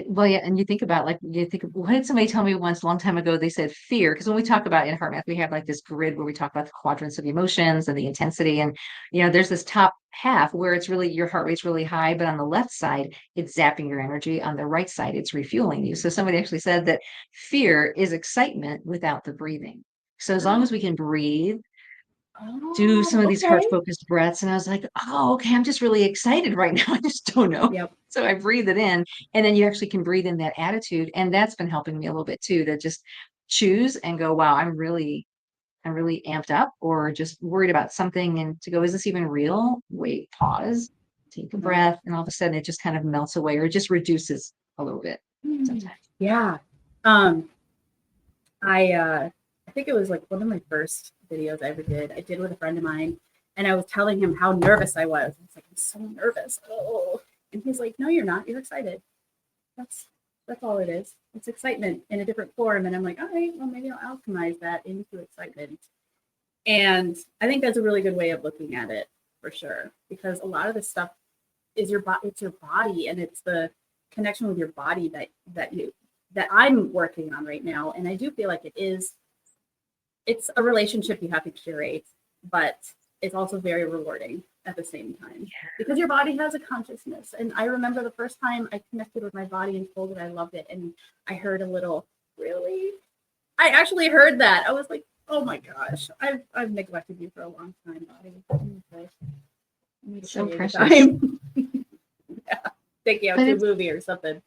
well, yeah, and you think about like you think what did somebody tell me once a long time ago? They said fear, because when we talk about in HeartMath, we have like this grid where we talk about the quadrants of emotions and the intensity, and there's this top half where it's really your heart rate's really high, but on the left side, it's zapping your energy. On the right side, it's refueling you. So somebody actually said that fear is excitement without the breathing. So as long as we can breathe, do some Oh, of these okay. heart focused breaths. And I was like, oh, okay, I'm just really excited right now. I just don't know. Yep. So I breathe it in, and then you actually can breathe in that attitude. And that's been helping me a little bit too, to just choose and go, wow, I'm really amped up or just worried about something, and to go, is this even real? Wait, pause, take a Right. breath, and all of a sudden it just kind of melts away or just reduces a little bit Hmm. sometimes. Yeah. Um, I think it was like one of my first videos I ever did. I did with a friend of mine, and I was telling him how nervous I was. I was like, I'm so nervous. Oh, and he's like, No, you're not. You're excited. That's that's all it is. It's excitement in a different form. And I'm like, all right, well, maybe I'll alchemize that into excitement. And I think that's a really good way of looking at it for sure, because a lot of this stuff is your body. It's your body, and it's the connection with your body that I'm working on right now. And I do feel like it's a relationship you have to curate, but it's also very rewarding at the same time because your body has a consciousness. And I remember the first time I connected with my body and told it I loved it, and I heard a little, really? I actually heard that. I was like, oh my gosh, I've neglected you for a long time, body. I need to show So you the precious. time. Yeah, take you out But to a it's movie or something.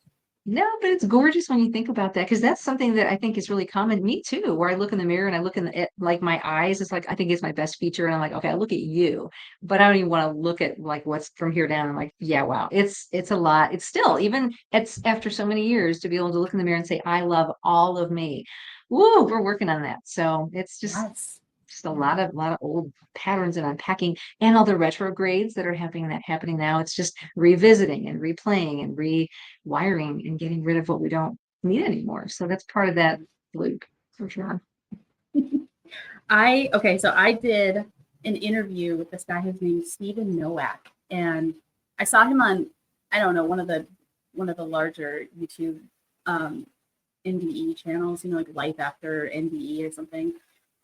No, but it's gorgeous when you think about that, because that's something that I think is really common. Me too, where I look in the mirror and I look in like my eyes. It's like I think it's my best feature, and I'm like, okay, I look at you, but I don't even want to look at like what's from here down. I'm like, yeah, wow, it's a lot. It's still, even it's after so many years, to be able to look in the mirror and say, I love all of me. Woo, we're working on that. So it's Yes. just a Yeah. lot of old patterns and unpacking, and all the retrogrades that are happening now. It's just revisiting and replaying and rewiring and getting rid of what we don't need anymore. So that's part of that loop for sure. So I did an interview with this guy. His name's Stephen Nowak, and I saw him on, I don't know, one of the larger YouTube um, NDE channels, like Life After NDE or something.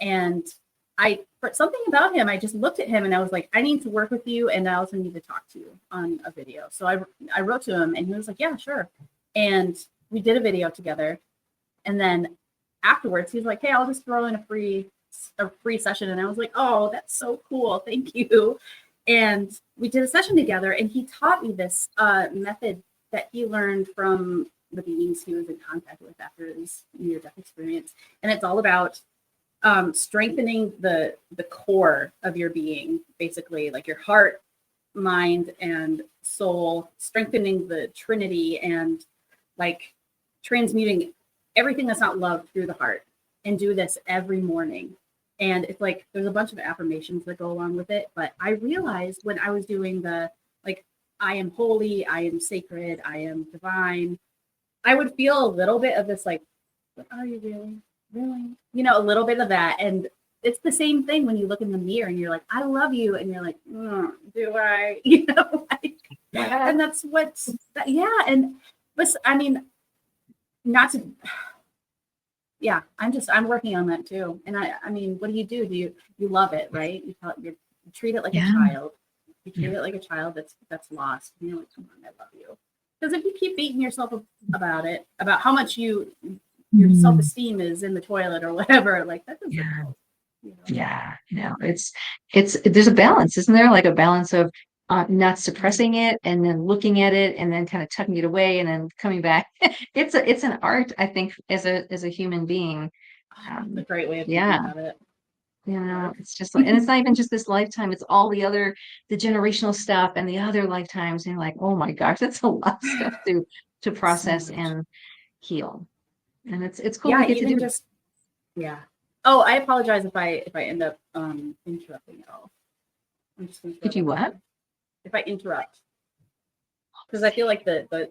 And for something about him, I just looked at him and I was like, I need to work with you, and I also need to talk to you on a video. So I wrote to him, and he was like, yeah, sure. And we did a video together, and then afterwards, he's like, hey, I'll just throw in a free session. And I was like, oh, that's so cool. Thank you. And we did a session together, and he taught me this method that he learned from the beings he was in contact with after his near-death experience. And it's all about strengthening the core of your being, basically, like your heart, mind, and soul, strengthening the Trinity, and like transmuting everything that's not love through the heart, and do this every morning. And it's like there's a bunch of affirmations that go along with it. But I realized when I was doing the, like, I am holy, I am sacred, I am divine, I would feel a little bit of this, like, what are you really? Really? A little bit of that. And it's the same thing when you look in the mirror and you're like, I love you. And you're like, do I? Like, Yeah. and that's yeah. But I mean, not to, yeah, I'm working on that too. And I mean, what do? You love it, right? You treat it like a Yeah. child. You treat Yeah. it like a child that's lost. And you're like, come on, I love you. Because if you keep beating yourself up about it, about how much your Mm, self-esteem is in the toilet or whatever, like that doesn't yeah. help. Yeah, it's there's a balance, isn't there? Like a balance of not suppressing it and then looking at it and then kind of tucking it away and then coming back. It's an art, I think, as a human being. Oh, that's a Um, great way of thinking yeah, about it. Art. it's just like, and it's not even just this lifetime, it's all the generational stuff and the other lifetimes. And you're like, oh my gosh, that's a lot of stuff to So process much. and heal. And it's cool we Yeah, get to even do it. just yeah. Oh, I apologize if I end up interrupting at all. I'm just gonna throw If you that out what? there. If I interrupt, because I feel like there's a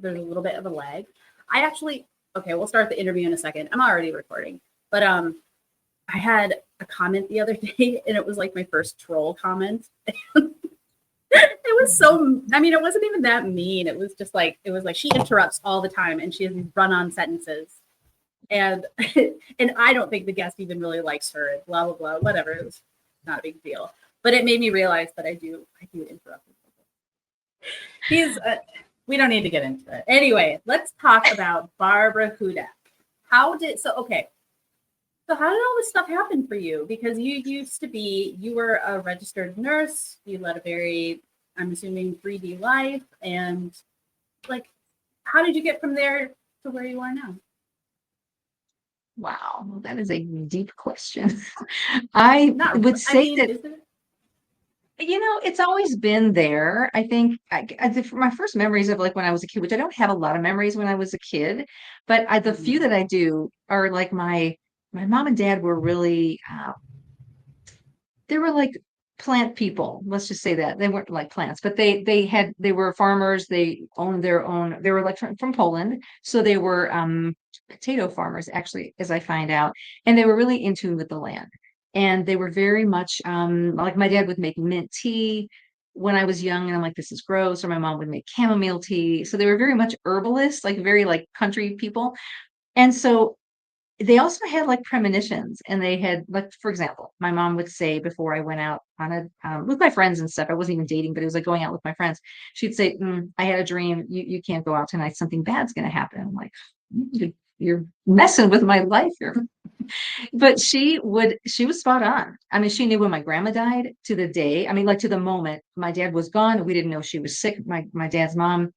little bit of a lag. I actually Okay, we'll start the interview in a second. I'm already recording, but I had a comment the other day, and it was like my first troll comment. It was so, I mean, it wasn't even that mean. It was just like, it was like she interrupts all the time and she has these run-on sentences. And and I don't think the guest even really likes her, and blah, blah, blah, whatever. It was not a big deal. But it made me realize that I do interrupt people. He's, we don't need to get into it. Anyway, let's talk about Barbara Hudak. Okay. So how did all this stuff happen for you? Because you were a registered nurse. You led a very, I'm assuming, 3D life. And like, how did you get from there to where you are now? Wow, that is a deep question. I Not, would I say mean, that, is it? it's always been there. I think my first memories of like when I was a kid, which I don't have a lot of memories when I was a kid, but the few that I do are like my mom and dad were really they were like plant people. Let's just say that they weren't like plants, but they were farmers. They owned their own. They were like from Poland, so they were potato farmers actually, as I find out, and they were really in tune with the land. And they were very much like my dad would make mint tea when I was young, and I'm like, this is gross. Or my mom would make chamomile tea. So they were very much herbalists, like very like country people. And so they also had like premonitions, and they had like, for example, my mom would say before I went out on a with my friends and stuff. I wasn't even dating, but it was like going out with my friends. She'd say, I had a dream, you can't go out tonight, something bad's going to happen. I'm like, you're messing with my life here. But she was spot on. I mean, she knew when my grandma died to the day. I mean, like to the moment my dad was gone, we didn't know she was sick. My dad's mom,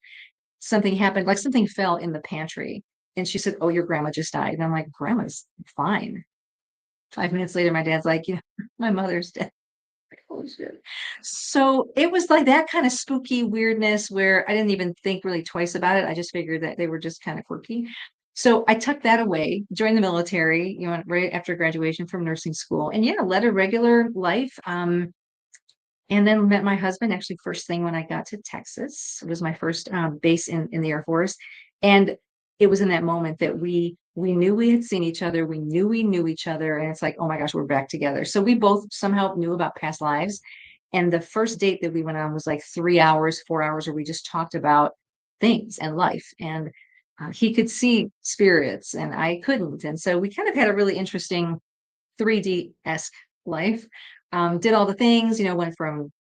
something happened, like something fell in the pantry. And she said, oh, your grandma just died. And I'm like, grandma's fine. 5 minutes later, my dad's like, my mother's dead. Like, holy shit. So it was like that kind of spooky weirdness where I didn't even think really twice about it. I just figured that they were just kind of quirky. So I tucked that away, joined the military, right after graduation from nursing school, and led a regular life. And then met my husband actually first thing when I got to Texas. It was my first base in the Air Force. And it was in that moment that we knew we had seen each other. We knew each other. And it's like, oh my gosh, we're back together. So we both somehow knew about past lives. And the first date that we went on was like 3 hours, 4 hours, where we just talked about things and life. And he could see spirits and I couldn't. And so we kind of had a really interesting 3D-esque life. Did all the things, went from,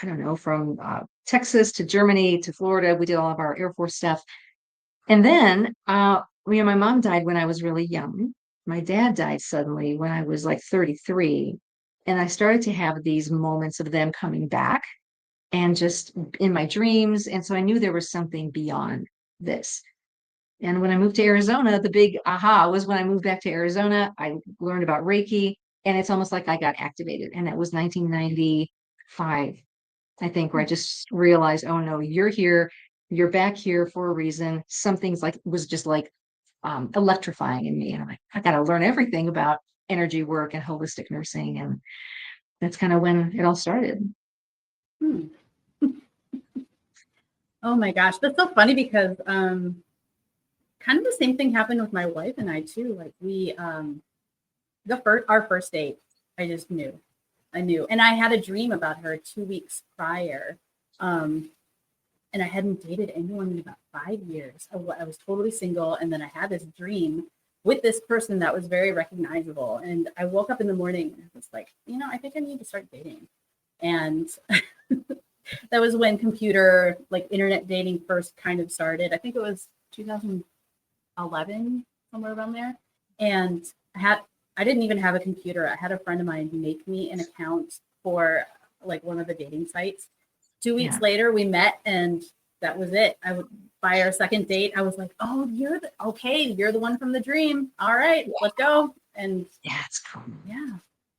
I don't know, from Texas to Germany to Florida. We did all of our Air Force stuff. And then, my mom died when I was really young. My dad died suddenly when I was like 33. And I started to have these moments of them coming back and just in my dreams. And so I knew there was something beyond this. And when I moved to Arizona, the big aha was when I moved back to Arizona, I learned about Reiki, and it's almost like I got activated. And that was 1995, I think, where I just realized, oh no, you're here, you're back here for a reason. Something's like was just like electrifying in me. And I'm like, I got to learn everything about energy work and holistic nursing. And that's kind of when it all started. Hmm. Oh my gosh, that's so funny because kind of the same thing happened with my wife and I too. Like we our first date, I just knew. I knew. And I had a dream about her 2 weeks prior. And I hadn't dated anyone in about 5 years. I was totally single. And then I had this dream with this person that was very recognizable. And I woke up in the morning and was like, I think I need to start dating. And that was when internet dating first kind of started. I think it was 2011, somewhere around there. And I didn't even have a computer. I had a friend of mine make me an account for like one of the dating sites. 2 weeks later, we met, and that was it. By our second date, I was like, "Oh, you're the one from the dream. All right, let's go." And yeah, it's cool. Yeah,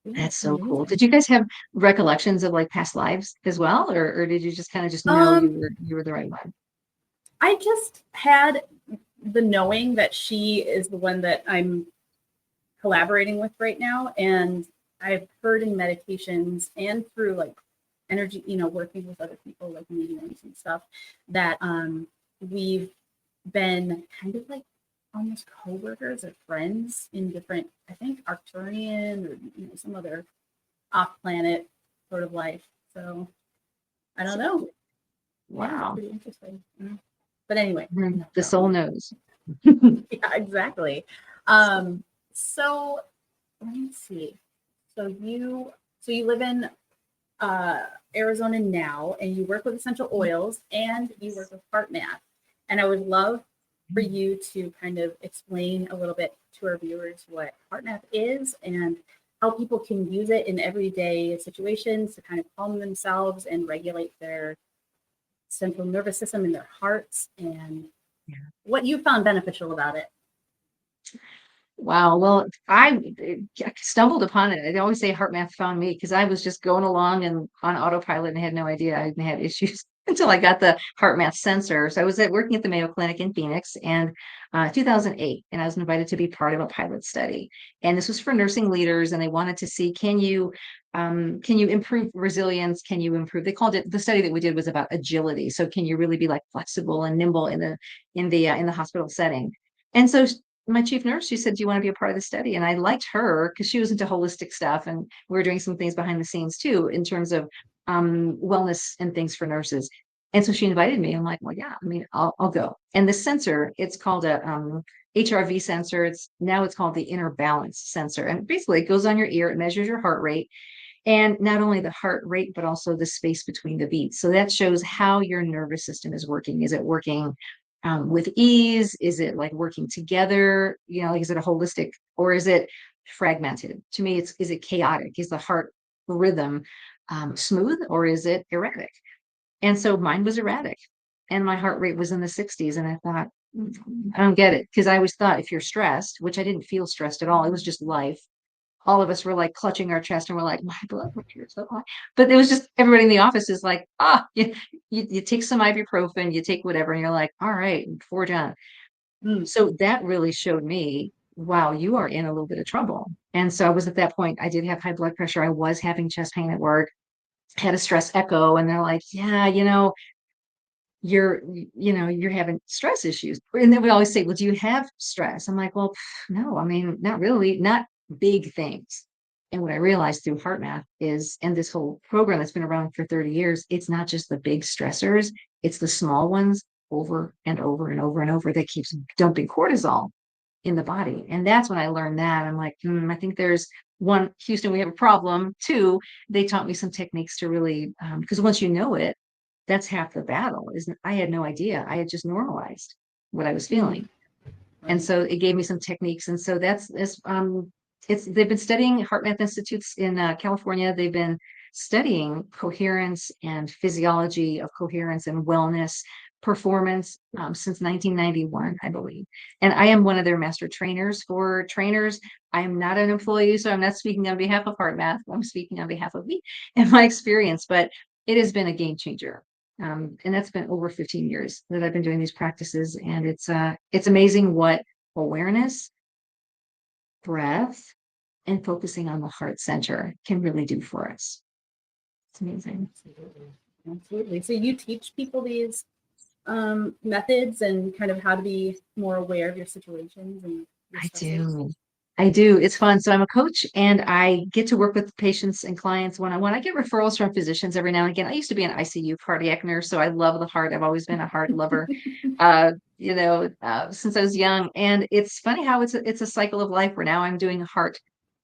that's so amazing. Cool. Did you guys have recollections of like past lives as well, or did you just kind of just know you were the right one? I just had the knowing that she is the one that I'm collaborating with right now, and I've heard in meditations and through like energy, working with other people like mediums and stuff, that we've been kind of like almost co-workers or friends in different, I think Arcturian or some other off-planet sort of life. So I don't know. Yeah, Wow. pretty interesting. But anyway, The soul knows. yeah, exactly. So let me see. So you live in uh, Arizona now, and you work with essential oils, and you work with HeartMath. And I would love for you to kind of explain a little bit to our viewers what HeartMath is and how people can use it in everyday situations to kind of calm themselves and regulate their central nervous system and their hearts, and Yeah. what you found beneficial about it. Wow. Well, I stumbled upon it. I always say HeartMath found me because I was just going along and on autopilot and had no idea I had issues until I got the HeartMath sensor. So I was working at the Mayo Clinic in Phoenix and 2008, and I was invited to be part of a pilot study. And this was for nursing leaders, and they wanted to see can you improve resilience? Can you improve? They called it, the study that we did was about agility. So can you really be like flexible and nimble in the hospital setting? And so my chief nurse, she said, "Do you want to be a part of the study?" And I liked her because she was into holistic stuff, and we were doing some things behind the scenes too in terms of wellness and things for nurses. And so she invited me. I'm like, well, yeah, I mean, I'll go. And the sensor, it's called a HRV sensor. It's called the inner balance sensor, and basically it goes on your ear. It measures your heart rate, and not only the heart rate, but also the space between the beats. So that shows how your nervous system is working. Is it working with ease? Is it like working together? Like, is it a holistic, or is it fragmented? To me, is it chaotic? Is the heart rhythm smooth, or is it erratic? And so mine was erratic, and my heart rate was in the 60s. And I thought, I don't get it. Because I always thought if you're stressed, which I didn't feel stressed at all, it was just life. All of us were like clutching our chest and we're like, my blood pressure is so high. But it was just everybody in the office is like, you take some ibuprofen, you take whatever, and you're like, all right, forge on. So that really showed me, wow, you are in a little bit of trouble. And so I was at that point, I did have high blood pressure. I was having chest pain at work, had a stress echo, and they're like, yeah, you're having stress issues. And then we always say, well, do you have stress? I'm like, well, no, I mean, not really, not big things. And what I realized through HeartMath is, and this whole program that's been around for 30 years, it's not just the big stressors, it's the small ones over and over and over and over that keeps dumping cortisol in the body. And that's when I learned that. I'm like, I think there's one, Houston, we have a problem. Two, they taught me some techniques to really, because once you know it, that's half the battle. Isn't I had no idea. I had just normalized what I was feeling. And so it gave me some techniques. And so they've been studying HeartMath Institutes in California. They've been studying coherence and physiology of coherence and wellness performance since 1991, I believe. And I am one of their master trainers for trainers. I am not an employee, so I'm not speaking on behalf of HeartMath. I'm speaking on behalf of me and my experience, but it has been a game changer. And that's been over 15 years that I've been doing these practices. And it's amazing what awareness, breath, and focusing on the heart center can really do for us. It's amazing. Absolutely. So you teach people these methods and kind of how to be more aware of your situations and your I stresses? do. I do. It's fun. So I'm a coach, and I get to work with patients and clients one-on-one. I get referrals from physicians every now and again. I used to be an ICU cardiac nurse, so I love the heart. I've always been a heart lover, since I was young. And it's funny how it's a cycle of life where now I'm doing heart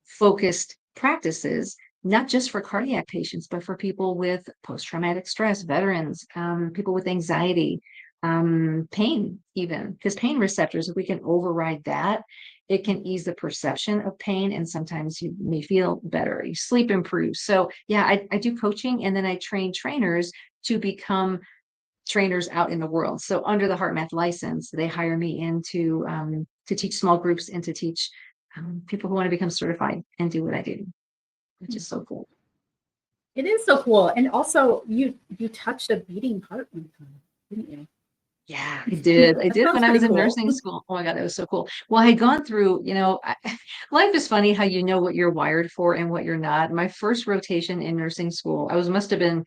focused practices, not just for cardiac patients, but for people with post-traumatic stress, veterans, people with anxiety, pain, even because pain receptors, if we can override that, it can ease the perception of pain, and sometimes you may feel better. Your sleep improves. So yeah, I do coaching, and then I train trainers to become trainers out in the world. So under the HeartMath license, they hire me in to teach small groups and to teach people who want to become certified and do what I do, which is so cool. It is so cool. And also you touched a beating heart one time, didn't you? Yeah, I did. I That did sounds when I was pretty in cool. nursing school. Oh my God, that was so cool. Well, I had gone through, life is funny how you know what you're wired for and what you're not. My first rotation in nursing school, must have been,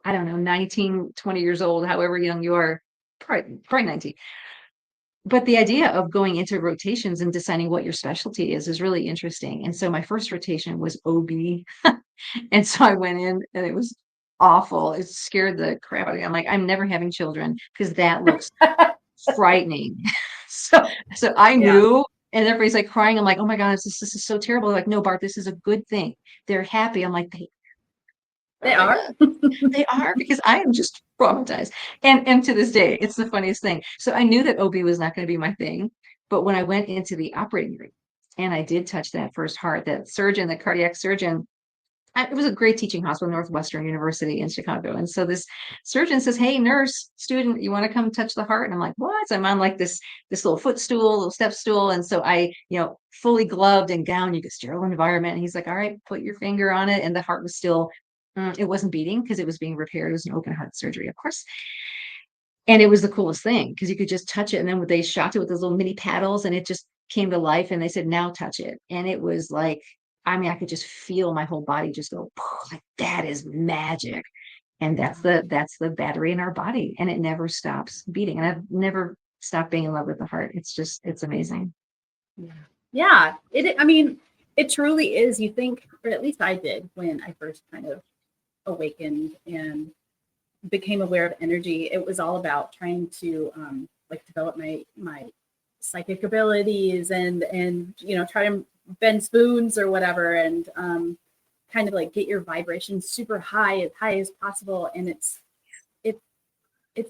I don't know, 19, 20 years old, however young you are, probably 19. But the idea of going into rotations and deciding what your specialty is really interesting. And so my first rotation was OB. And so I went in, and it was awful. It scared the crap out of me. I'm like, I'm never having children because that looks frightening. So, so I Yeah, knew, and everybody's like crying. I'm like, oh my God, this is so terrible. They're like, no, Bart, this is a good thing. They're happy. I'm like, they oh my are. God, they are because I am just traumatized. And to this day, it's the funniest thing. So I knew that OB was not going to be my thing. But when I went into the operating room and I did touch that first heart, that surgeon, the cardiac surgeon, it was a great teaching hospital, Northwestern University in Chicago. And so this surgeon says, hey, nurse, student, you want to come touch the heart? And I'm like, what? So I'm on like this little footstool, little step stool. And so I, fully gloved and gowned, you get sterile environment. And he's like, all right, put your finger on it. And the heart was still, it wasn't beating because it was being repaired. It was an open heart surgery, of course. And it was the coolest thing because you could just touch it. And then they shocked it with those little mini paddles and it just came to life. And they said, now touch it. And it was like, I mean, I could just feel my whole body just go like that is magic. And that's the battery in our body. And it never stops beating. And I've never stopped being in love with the heart. It's amazing. Yeah. Yeah. I mean, it truly is. You think, or at least I did when I first kind of awakened and became aware of energy. It was all about trying to like develop my psychic abilities and try to bend spoons or whatever, and kind of like get your vibration super high as possible. And it's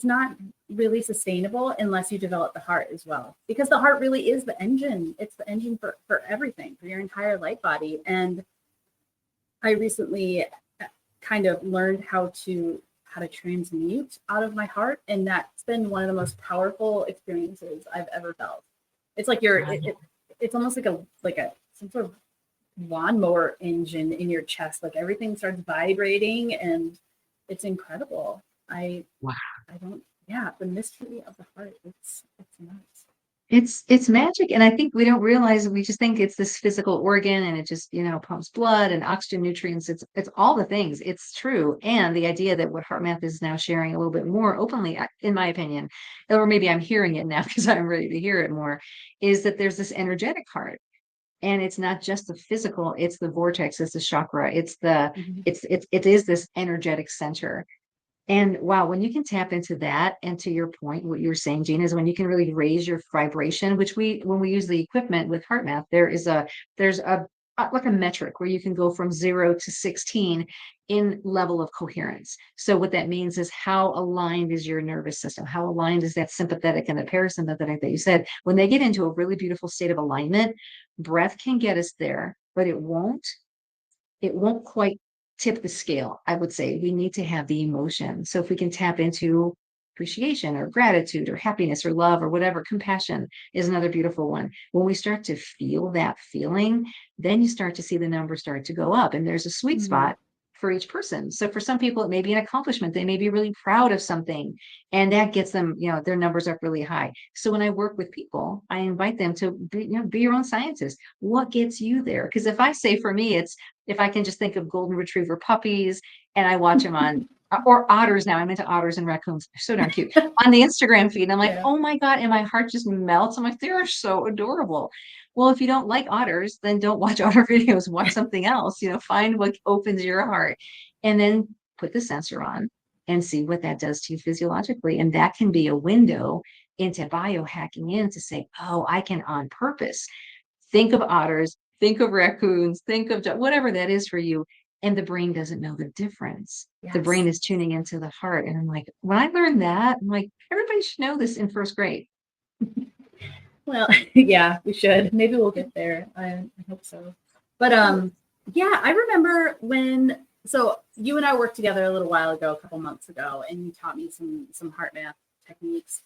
not really sustainable unless you develop the heart as well, because the heart really is the engine. It's the engine for everything, for your entire life body. And I recently kind of learned how to transmute out of my heart, and that's been one of the most powerful experiences I've ever felt. It's like it's almost like a some sort of lawnmower engine in your chest. Like everything starts vibrating, and it's incredible. Wow. I don't, yeah, the mystery of the heart. It's nuts. It's magic. And I think we don't realize we just think it's this physical organ and it just, pumps blood and oxygen nutrients. It's all the things. It's true. And the idea that what HeartMath is now sharing a little bit more openly, in my opinion, or maybe I'm hearing it now because I'm ready to hear it more, is that there's this energetic heart. And it's not just the physical, it's the vortex, it's the chakra, Mhm. it is this energetic center. And wow, when you can tap into that, and to your point, what you're saying, Gina, is when you can really raise your vibration, which when we use the equipment with HeartMath, there's like a metric where you can go from 0 to 16 in level of coherence. So what that means is how aligned is your nervous system? How aligned is that sympathetic and the parasympathetic that you said? When they get into a really beautiful state of alignment, breath can get us there, but it won't quite tip the scale. I would say we need to have the emotion. So if we can tap into appreciation or gratitude or happiness or love or whatever, compassion is another beautiful one. When we start to feel that feeling, then you start to see the numbers start to go up. And there's a sweet Mhm. spot for each person. So for some people, it may be an accomplishment. They may be really proud of something, and that gets them, their numbers up really high. So when I work with people, I invite them to be your own scientist. What gets you there? Because if I say for me, it's if I can just think of golden retriever puppies and I watch them on, or otters now, I'm into otters and raccoons. They're so darn cute on the Instagram feed. And I'm like, Yeah. oh my God. And my heart just melts. I'm like, they're so adorable. Well, if you don't like otters, then don't watch otter videos, watch something else, find what opens your heart and then put the sensor on and see what that does to you physiologically. And that can be a window into biohacking in to say, oh, I can on purpose think of otters, think of raccoons, think of whatever that is for you. And the brain doesn't know the difference. The brain Yes. is tuning into the heart. And I'm like, when I learned that, I'm like, everybody should know this in first grade. Well, yeah, we should. Maybe we'll get there. I hope so. But yeah, I remember when so you and I worked together a little while ago, a couple months ago, and you taught me some heart math techniques.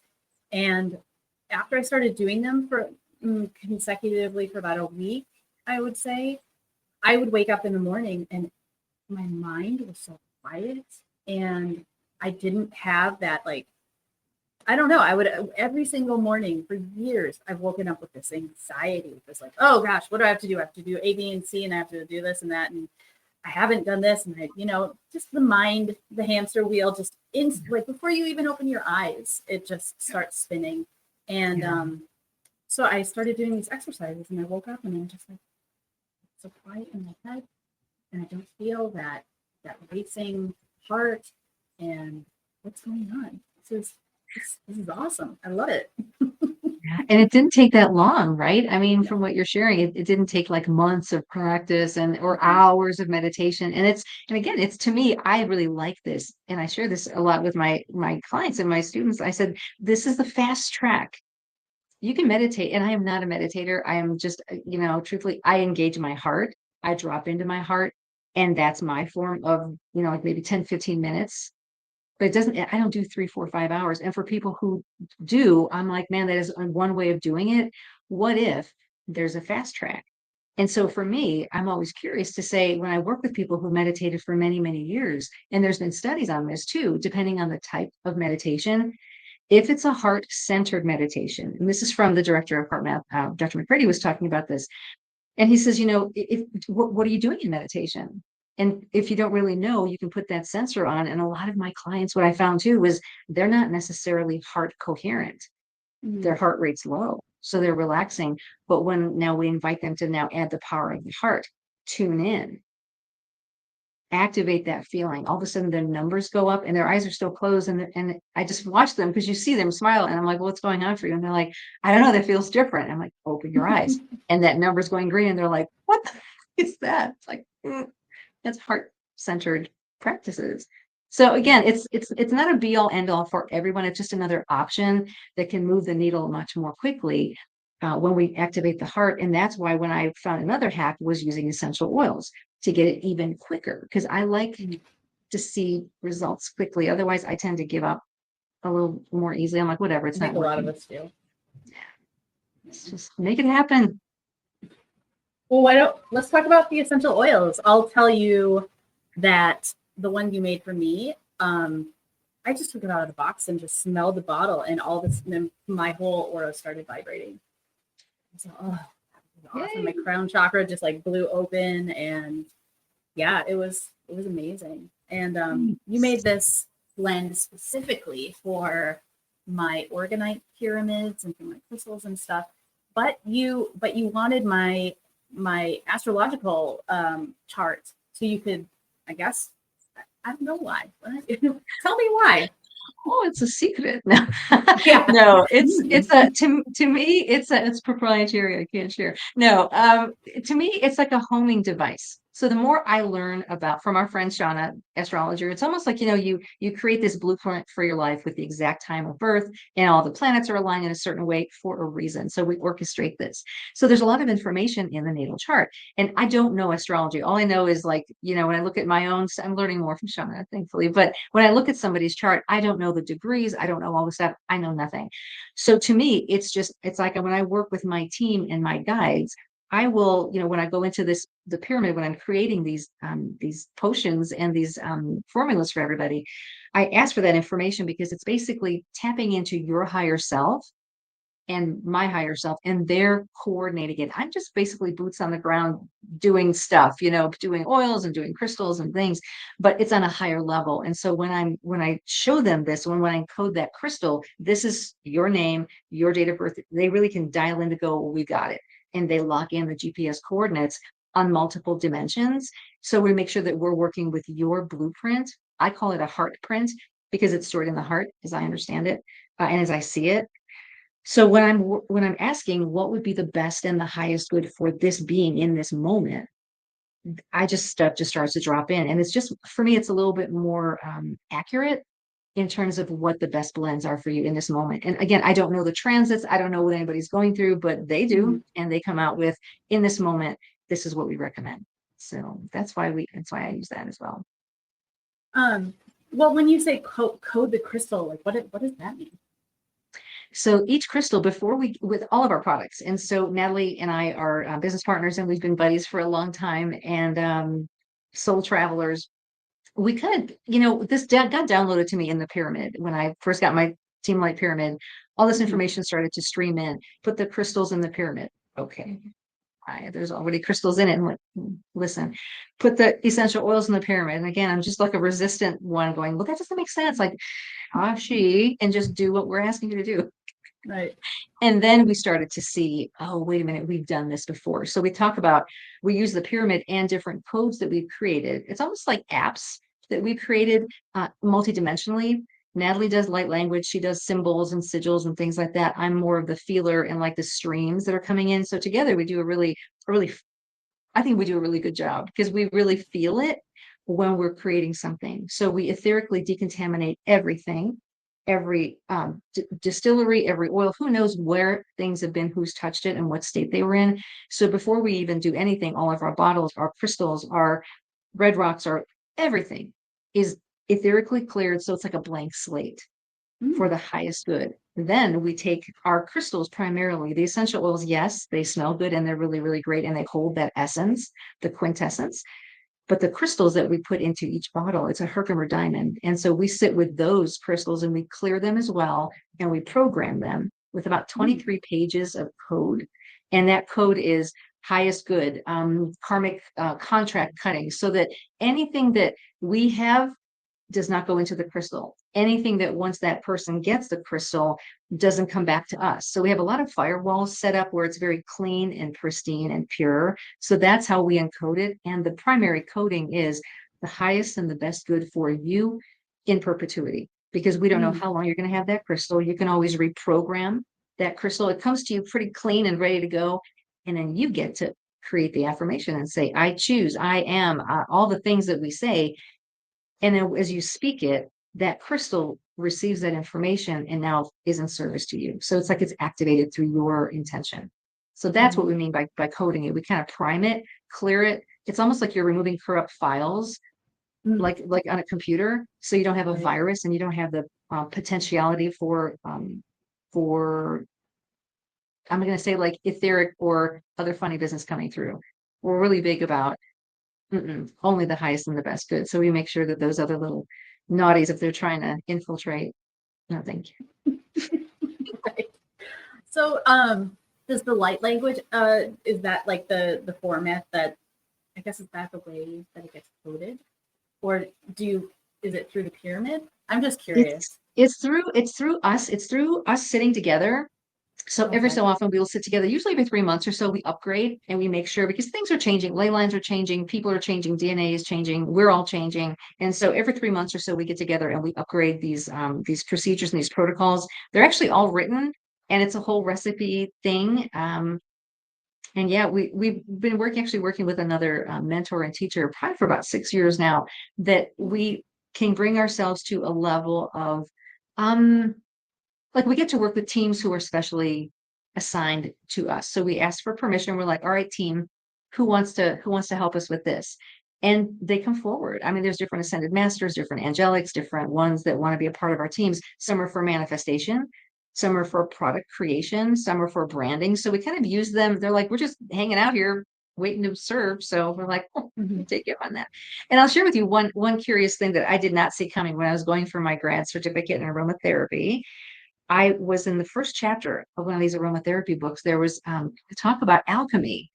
And after I started doing them for consecutively for about a week, I would say, I would wake up in the morning and my mind was so quiet, and I didn't have that, like, I don't know. I would every single morning for years, I've woken up with this anxiety. It's like, oh gosh, what do I have to do? I have to do A, B, and C, and I have to do this and that. And I haven't done this. And just the mind, the hamster wheel, just like before you even open your eyes, it just starts spinning. And Yeah. so I started doing these exercises, and I woke up and I'm just like so quiet in my head, and I don't feel that racing heart and what's going on. This is awesome. I love it. And it didn't take that long, right? I mean, No. from what you're sharing, it didn't take like months of practice and or Mhm. hours of meditation. And again, it's to me, I really like this. And I share this a lot with my clients and my students. I said, this is the fast track. You can meditate, and I am not a meditator. I am just, truthfully, I engage my heart. I drop into my heart, and that's my form of, like maybe 10, 15 minutes. But it doesn't, I don't do 3, 4, 5 hours. And for people who do, I'm like, man, that is one way of doing it. What if there's a fast track? And so for me, I'm always curious to say, when I work with people who meditated for many, many years, and there's been studies on this too, depending on the type of meditation, if it's a heart-centered meditation, and this is from the director of HeartMath, Dr. McCready was talking about this, and he says, what are you doing in meditation? And if you don't really know, you can put that sensor on. And a lot of my clients, what I found too, was they're not necessarily heart coherent. Their Mhm. heart rate's low. So they're relaxing. But when now we invite them to now add the power of the heart, tune in, activate that feeling. All of a sudden their numbers go up and their eyes are still closed. And I just watch them because you see them smile. And I'm like, well, what's going on for you? And they're like, I don't know, that feels different. I'm like, open your eyes. And that number's going green. And they're like, what is that? It's like, that's heart-centered practices. So again, it's not a be all end all for everyone. It's just another option that can move the needle much more quickly when we activate the heart. And that's why when I found another hack was using essential oils to get it even quicker, because I like Mhm. to see results quickly. Otherwise, I tend to give up a little more easily. I'm like, whatever, I it's not think a lot of working. us do. Let's just make it happen. Well, why don't let's talk about the essential oils. I'll tell you that the one you made for me, I just took it out of the box and just smelled the bottle, and all this, and my whole aura started vibrating. So, oh, that was awesome. Yay. My crown chakra just like blew open, and yeah, it was amazing. And you made this blend specifically for my organite pyramids and for my crystals and stuff. But you wanted my astrological chart so you could, I guess, I don't know why. Tell me why. Oh, it's a secret. No, Yeah. no, it's a to me, it's proprietary. I can't share. No, to me, it's like a homing device. So the more I learn about from our friend Shauna, astrologer, it's almost like, you create this blueprint for your life with the exact time of birth, and all the planets are aligned in a certain way for a reason. So we orchestrate this. So there's a lot of information in the natal chart. And I don't know astrology. All I know is, like, when I look at my own, I'm learning more from Shauna, thankfully. But when I look at somebody's chart, I don't know the degrees. I don't know all the stuff. I know nothing. So to me, it's like when I work with my team and my guides, I will, when I go into the pyramid, when I'm creating these potions and these formulas for everybody, I ask for that information because it's basically tapping into your higher self and my higher self, and they're coordinating it. I'm just basically boots on the ground doing stuff, doing oils and doing crystals and things, but it's on a higher level. And so when I show them this, when I encode that crystal, this is your name, your date of birth, they really can dial in to go, well, we got it. And they lock in the GPS coordinates on multiple dimensions. So we make sure that we're working with your blueprint. I call it a heart print because it's stored in the heart, as I understand it, and as I see it. So when I'm asking what would be the best and the highest good for this being in this moment, I just stuff just starts to drop in, and it's just for me, it's a little bit more accurate in terms of what the best blends are for you in this moment. And again, I don't know the transits, I don't know what anybody's going through, but they Mhm. do, and they come out with, in this moment, this is what we recommend. So that's why I use that as well. Um, well, when you say code the crystal, like what does that mean? So each crystal before with all of our products. And so Natalie and I are business partners, and we've been buddies for a long time, and soul travelers. We kind of, this got downloaded to me in the pyramid when I first got my Team Light pyramid. All this Mhm. information started to stream in. Put the crystals in the pyramid. Okay. There's already crystals in it. And listen, put the essential oils in the pyramid. And again, I'm just like a resistant one going, well, that doesn't make sense. Like, and just do what we're asking you to do. Right. And then we started to see, oh, wait a minute, we've done this before. So we use the pyramid and different codes that we've created. It's almost like apps that we've created multidimensionally. Natalie does light language. She does symbols and sigils and things like that. I'm more of the feeler and like the streams that are coming in. So together we do I think we do a really good job because we really feel it when we're creating something. So we etherically decontaminate everything, every distillery, every oil, who knows where things have been, who's touched it and what state they were in. So before we even do anything, all of our bottles, our crystals, our red rocks, our everything is etherically cleared. So it's like a blank slate for the highest good. Then we take our crystals, primarily the essential oils. Yes, they smell good and they're really, really great. And they hold that essence, the quintessence. But the crystals that we put into each bottle, it's a Herkimer diamond. And so we sit with those crystals and we clear them as well. And we program them with about 23 pages of code. And that code is highest good, karmic contract cutting, so that anything that we have does not go into the crystal. Anything that once that person gets the crystal doesn't come back to us. So we have a lot of firewalls set up where it's very clean and pristine and pure. So that's how we encode it. And the primary coding is the highest and the best good for you in perpetuity, because we don't know how long you're going to have that crystal. You can always reprogram that crystal. It comes to you pretty clean and ready to go. And then you get to create the affirmation and say, I choose, I am, all the things that we say. And then as you speak it, that crystal receives that information and now is in service to you. So it's like it's activated through your intention. So that's what we mean by coding it. We kind of prime it, clear it. It's almost like you're removing corrupt files, like on a computer. So you don't have a virus and you don't have the potentiality for I'm going to say like etheric or other funny business coming through. We're really big about only the highest and the best good. So we make sure that those other little naughties, if they're trying to infiltrate, no, thank you. Right. So, does the light language, is that like the format that, I guess, is that the way that it gets coded? Or is it through the pyramid? I'm just curious. It's through us sitting together. So every so often we will sit together, usually every 3 months or so, we upgrade and we make sure, because things are changing, ley lines are changing, people are changing, DNA is changing, we're all changing. And so every 3 months or so we get together and we upgrade these procedures and these protocols. They're actually all written and it's a whole recipe thing. And yeah, we've been working with another mentor and teacher probably for about 6 years now, that we can bring ourselves to a level of like we get to work with teams who are specially assigned to us. So we ask for permission. We're like, all right, team, who wants to help us with this? And they come forward. I mean, there's different ascended masters, different angelics, different ones that want to be a part of our teams. Some are for manifestation, some are for product creation, some are for branding. So we kind of use them. They're like, we're just hanging out here waiting to serve. So we're like, oh, take it on that. And I'll share with you one curious thing that I did not see coming when I was going for my grad certificate in aromatherapy. I was in the first chapter of one of these aromatherapy books. There was talk about alchemy.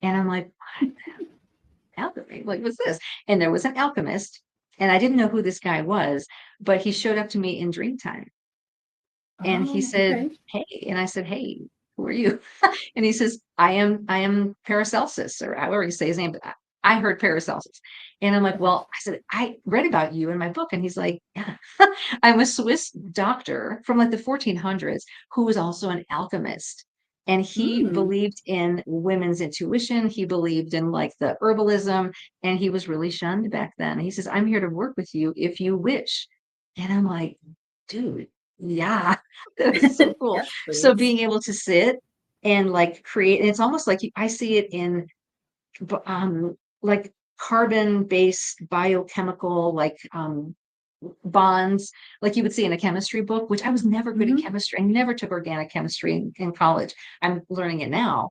And I'm like, what? Alchemy? Like, what's this? And there was an alchemist. And I didn't know who this guy was, but he showed up to me in dream time. And he said, hey, and I said, hey, who are you? And he says, I am Paracelsus, or however you say his name, but I heard Paracelsus. And I'm like, well, I said, I read about you in my book. And he's like, yeah, I'm a Swiss doctor from like the 1400s who was also an alchemist. And he believed in women's intuition. He believed in like the herbalism, and he was really shunned back then. He says, I'm here to work with you if you wish. And I'm like, dude, yeah, that's so cool. Yes, So being able to sit and like create, and it's almost like I see it in like carbon-based biochemical like bonds, like you would see in a chemistry book, which I was never good at chemistry. I never took organic chemistry in college. I'm learning it now.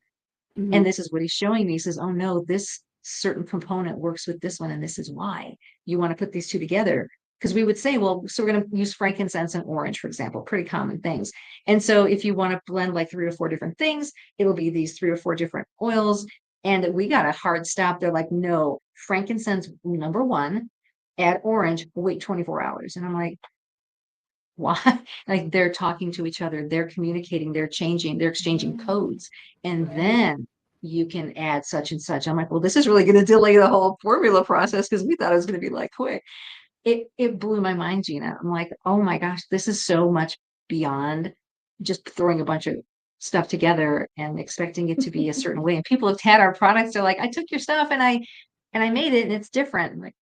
And this is what he's showing me. He says, oh no, this certain component works with this one, and this is why you want to put these two together. Because we would say, well, so we're going to use frankincense and orange, for example, pretty common things. And so if you want to blend like 3 or 4 different things, it'll be these 3 or 4 different oils. And we got a hard stop. They're like, no, frankincense, number 1, add orange, wait 24 hours. And I'm like, why? Like they're talking to each other, they're communicating, they're changing, they're exchanging codes. And then you can add such and such. I'm like, well, this is really going to delay the whole formula process because we thought it was going to be like quick. It blew my mind, Gina. I'm like, oh my gosh, this is so much beyond just throwing a bunch of stuff together and expecting it to be a certain way. And people have had our products. They're like, I took your stuff and I made it and it's different. I'm like,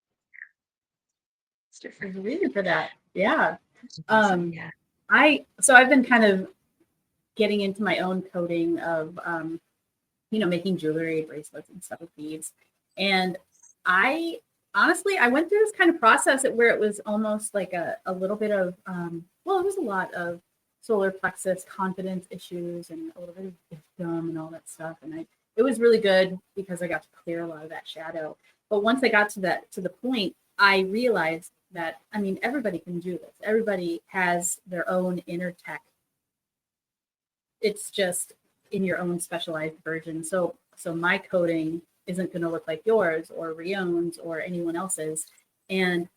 it's different. There's a reason for that. Yeah. Yeah. I've been kind of getting into my own coding of making jewelry, bracelets, and stuff with beads. And I honestly, I went through this kind of process where it was almost like a little bit of, it was a lot of solar plexus confidence issues and a little bit of victim and all that stuff. And it was really good because I got to clear a lot of that shadow. But once I got to the point, I realized that, I mean, everybody can do this. Everybody has their own inner tech. It's just in your own specialized version. So my coding isn't going to look like yours or Rion's or anyone else's. And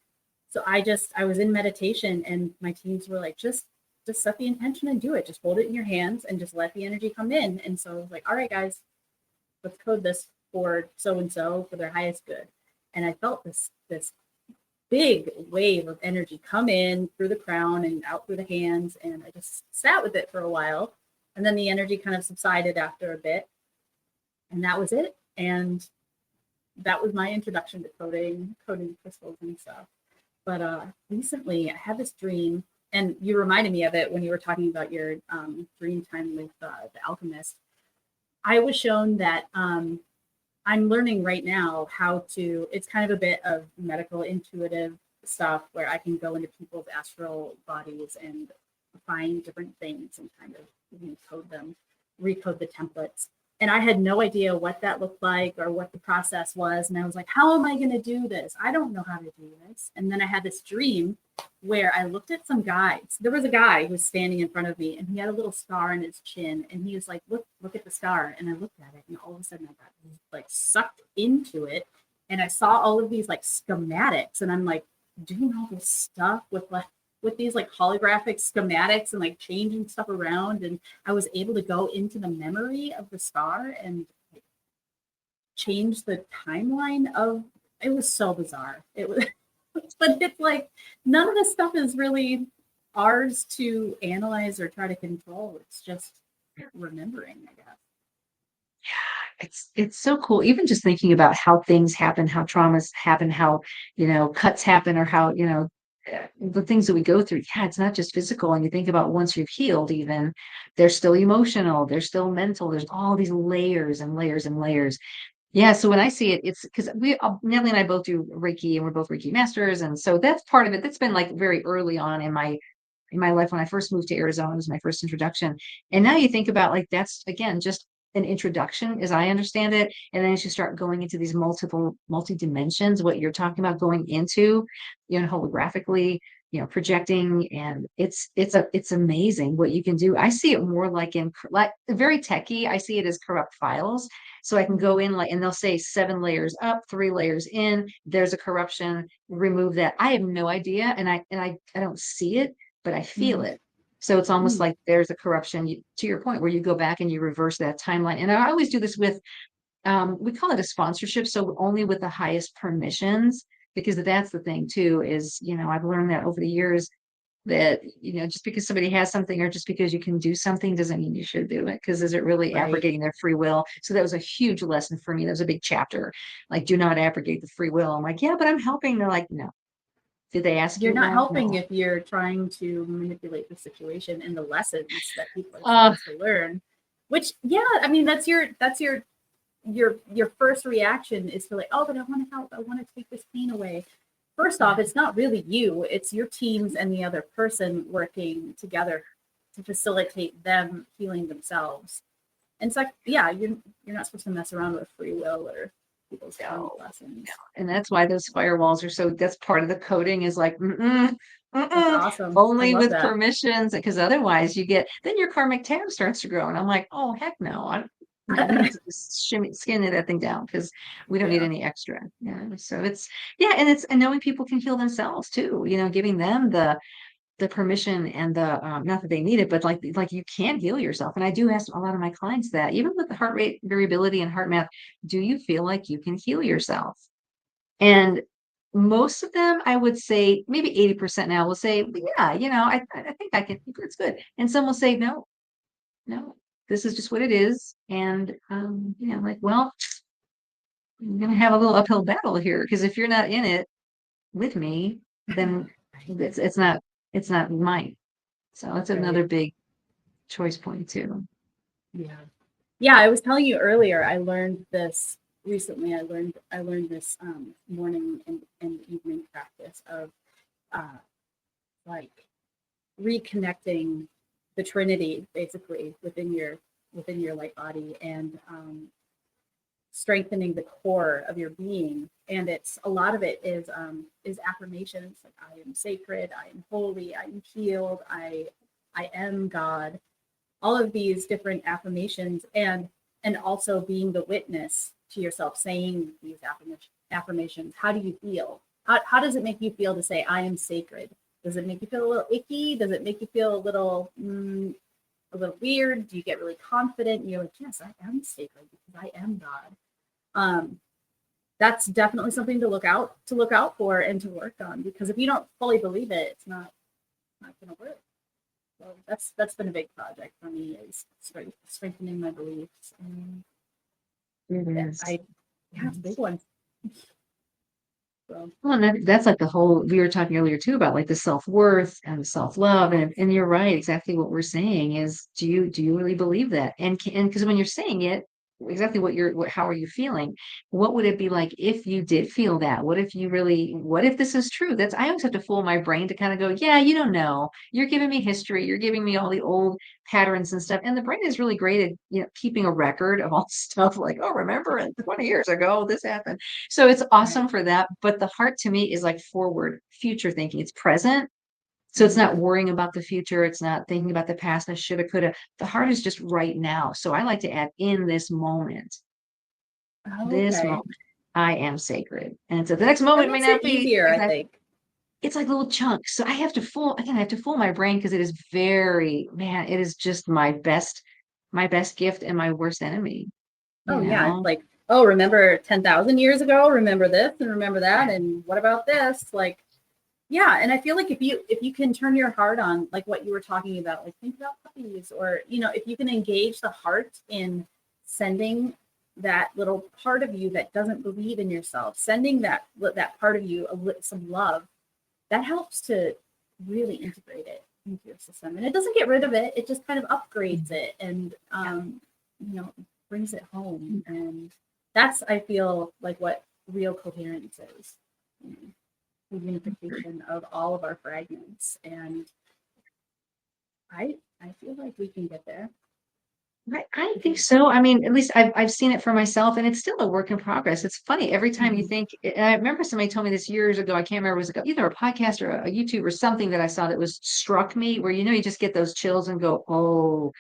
so I was in meditation and my teams were like, just set the intention and do it. Just hold it in your hands and just let the energy come in. And so I was like, all right, guys, let's code this for so-and-so for their highest good. And I felt this big wave of energy come in through the crown and out through the hands. And I just sat with it for a while. And then the energy kind of subsided after a bit. And that was it. And that was my introduction to coding crystals and stuff. But recently I had this dream, and you reminded me of it when you were talking about your dream time with the alchemist. I was shown that I'm learning right now how to, it's kind of a bit of medical intuitive stuff where I can go into people's astral bodies and find different things and kind of recode the templates. And I had no idea what that looked like or what the process was. And I was like, how am I going to do this? I don't know how to do this. And then I had this dream where I looked at some guys. There was a guy who was standing in front of me and he had a little scar on his chin. And he was like, look at the scar. And I looked at it and all of a sudden I got like sucked into it. And I saw all of these like schematics and I'm like doing all this stuff with these like holographic schematics and like changing stuff around. And I was able to go into the memory of the scar and like, change the timeline of it. Was so bizarre. It was, but it's like none of this stuff is really ours to analyze or try to control. It's just remembering, I guess. Yeah, it's so cool. Even just thinking about how things happen, how traumas happen, how, cuts happen or how, the things that we go through. Yeah, it's not just physical. And you think about once you've healed, even there's still emotional, there's still mental, there's all these layers and layers and layers. Yeah. So when I see it, it's because Natalie and I both do Reiki and we're both Reiki masters. And so that's part of it. That's been like very early on in my life. When I first moved to Arizona, it was my first introduction. And now you think about like, that's again, just an introduction as I understand it. And then as you start going into these multi dimensions, what you're talking about going into, holographically, projecting, and it's amazing what you can do. I see it more like very techie. I see it as corrupt files. So I can go in and they'll say 7 layers up, 3 layers in, there's a corruption, remove that. I have no idea. And I don't see it, but I feel it. So it's almost like there's a corruption, to your point, where you go back and you reverse that timeline. And I always do this with, we call it a sponsorship. So only with the highest permissions, because that's the thing too, is, I've learned that over the years that, just because somebody has something or just because you can do something doesn't mean you should do it. Because is it really abrogating their free will? So that was a huge lesson for me. That was a big chapter. Like, do not abrogate the free will. I'm like, yeah, but I'm helping. They're like, no. Did they ask you? You're not helping if you're trying to manipulate the situation and the lessons that people are supposed to learn. Which, yeah, I mean, that's your first reaction is to like, oh, but I want to help. I want to take this pain away. First off, it's not really you. It's your teams and the other person working together to facilitate them healing themselves. And it's like, yeah, you're not supposed to mess around with free will or people's lessons. And that's why those firewalls are so, that's part of the coding is like, awesome. Only with permissions, because otherwise then your karmic tab starts to grow. And I'm like, oh, heck no. I need to skin that thing down because we don't need any extra. Yeah. So and knowing people can heal themselves too, giving them the the permission and the not that they need it, but like you can heal yourself. And I do ask a lot of my clients that even with the heart rate variability and HeartMath, do you feel like you can heal yourself? And most of them, I would say maybe 80% now will say, yeah, I think I can, it's good. And some will say, no, no, this is just what it is. And like, well, I'm gonna have a little uphill battle here because if you're not in it with me, then it's not mine. So that's Right. another big choice point too. Yeah. Yeah, I was telling you earlier, I learned this recently. I learned this morning and evening practice of uh, like reconnecting the Trinity basically within your like body and strengthening the core of your being. And it's a lot of it is affirmations like I am sacred, I am holy, I am healed, I am God, all of these different affirmations, and also being the witness to yourself saying these affirmations. How do you feel? How does it make you feel to say I am sacred? Does it make you feel a little icky? Does it make you feel a little weird? Do you get really confident and you're like, yes, I am sacred because I am God? That's definitely something to look out for and to work on, because if you don't fully believe it, it's not going to work. So that's been a big project for me, is strengthening my beliefs. And It yeah, is. it's a big one. So Well, and that's like the whole, we were talking earlier too about like the self-worth and the self-love. And you're right, exactly what we're saying is, do you really believe that? And because when you're saying it, exactly how are you feeling? What would it be like if you did feel that? What if this is true? I always have to fool my brain to kind of go, yeah, you don't know. You're giving me history. You're giving me all the old patterns and stuff. And the brain is really great at, keeping a record of all stuff like, oh, remember 20 years ago, this happened. So it's right. awesome for that. But the heart to me is like forward, future thinking. It's present. So it's not Mhm. worrying about the future. It's not thinking about the past. I shoulda, coulda. The heart is just right now. So I like to add in this moment, Oh, this okay. moment, I am sacred. And so the next That moment may makes it not be easier, I exactly, think. it's like little chunks. So I have to fool my brain because it is man, it is just my best gift and my worst enemy, you Oh yeah, it's know? like, oh, remember 10,000 years ago? Remember this and remember that, and what about this? Like, yeah, and I feel like if you can turn your heart on, like what you were talking about, like think about puppies, or if you can engage the heart in sending that little part of you that doesn't believe in yourself, sending that part of you some love, that helps to really integrate it into your system. And it doesn't get rid of it; it just kind of upgrades it and you know brings it home. And that's, I feel like, what real coherence is. You know, the unification of all of our fragments. And I feel like we can get there. I We think can. so. I mean, at least I've seen it for myself, and it's still a work in progress. It's funny every time you Mhm. think. And I remember somebody told me this years ago. I can't remember, it was either a podcast or a YouTube or something that I saw that was struck me, where you just get those chills and go, oh,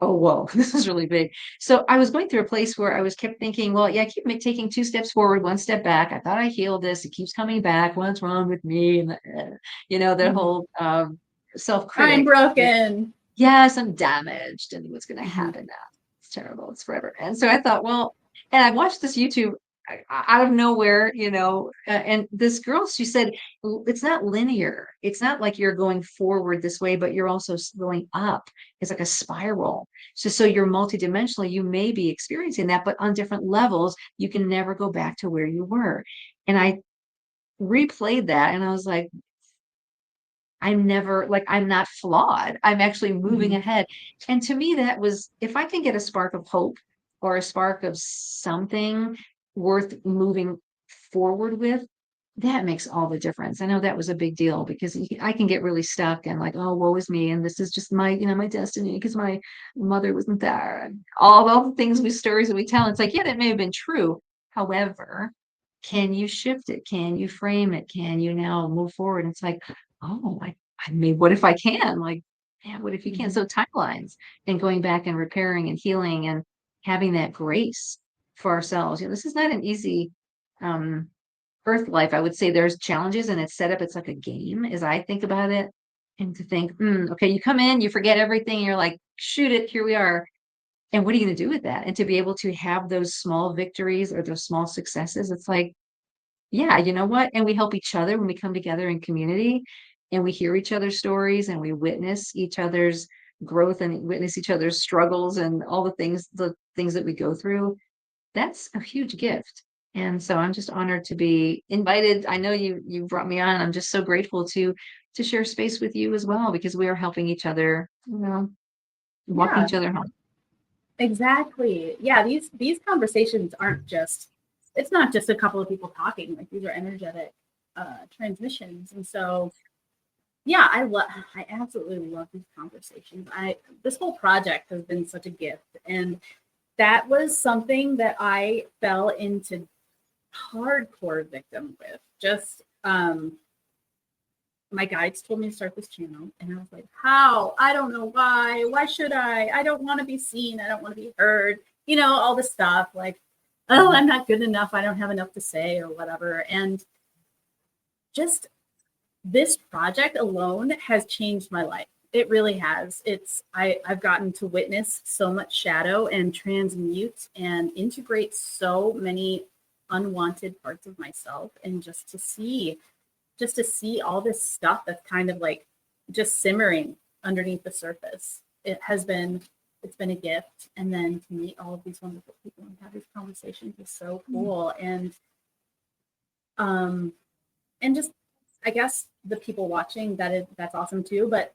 whoa, this is really big. So I was going through a place where I was kept thinking, well, yeah, I keep taking 2 steps forward, 1 step back. I thought I healed this. It keeps coming back. What's wrong with me? And the Mhm. whole I'm self-critic. broken. Yes, I'm damaged, and what's going to Mhm. happen now? It's terrible. It's forever. And so I thought, well, and I watched this YouTube out of nowhere, and this girl, she said, It's not linear. It's not like you're going forward this way, but you're also going up. It's like a spiral. So you're multidimensional. You may be experiencing that, but on different levels, you can never go back to where you were. And I replayed that, and I was like, I'm not flawed. I'm actually moving Mhm. ahead. And to me, that was, if I can get a spark of hope or a spark of something worth moving forward with, that makes all the difference. I know that was a big deal because I can get really stuck and like, oh, woe is me. And this is just my destiny because my mother wasn't there. And all the things stories that we tell. It's like, yeah, that may have been true. However, can you shift it? Can you frame it? Can you now move forward? And it's like, oh, I mean, what if I can? Like, yeah, what if you can? Mhm. So timelines and going back and repairing and healing and having that grace for ourselves. This is not an easy earth life. I would say there's challenges and it's set up, it's like a game as I think about it. And to think, okay, you come in, you forget everything, you're like, shoot it, here we are. And what are you going to do with that? And to be able to have those small victories or those small successes, it's like, yeah, you know what? And we help each other when we come together in community and we hear each other's stories and we witness each other's growth and witness each other's struggles and all the things that we go through. That's a huge gift. And so I'm just honored to be invited. I know you brought me on. I'm just so grateful to share space with you as well, because we are helping each other, walking Yeah, each other home. exactly. Yeah, these conversations aren't just, it's not just a couple of people talking, like these are energetic transmissions. And so yeah, I absolutely love these conversations. This whole project has been such a gift. And that was something that I fell into hardcore victim with. Just my guides told me to start this channel, and I was like, how? I don't know why. Why should I? I don't want to be seen. I don't want to be heard. All this stuff like, oh, I'm not good enough. I don't have enough to say or whatever. And just this project alone has changed my life. It really has. I've gotten to witness so much shadow and transmute and integrate so many unwanted parts of myself, and just to see all this stuff that's kind of like just simmering underneath the surface. It's been a gift. And then to meet all of these wonderful people and have these conversations is so cool. And just, I guess the people watching, that's awesome too. But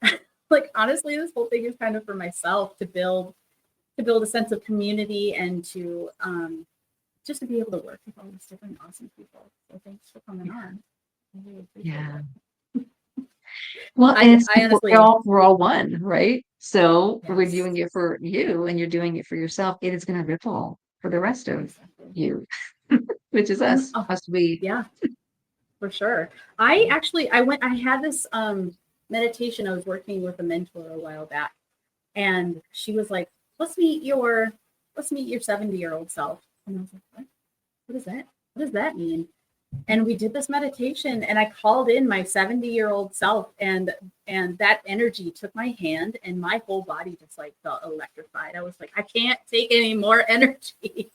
like, honestly, this whole thing is kind of for myself to build a sense of community and to just to be able to work with all these different awesome people. So thanks for coming on. I really appreciate it. Well, and it's I honestly, we're all one, right? So we're yes, doing it for you and you're doing it for yourself. It is going to ripple for the rest of exactly. you, which is And us we. yeah, for sure. I had this meditation. I was working with a mentor a while back, and she was like, let's meet your 70-year-old self. And I was like, what does that mean? And we did this meditation, and I called in my 70-year-old self, and that energy took my hand, and my whole body just like felt electrified. I was like, I can't take any more energy.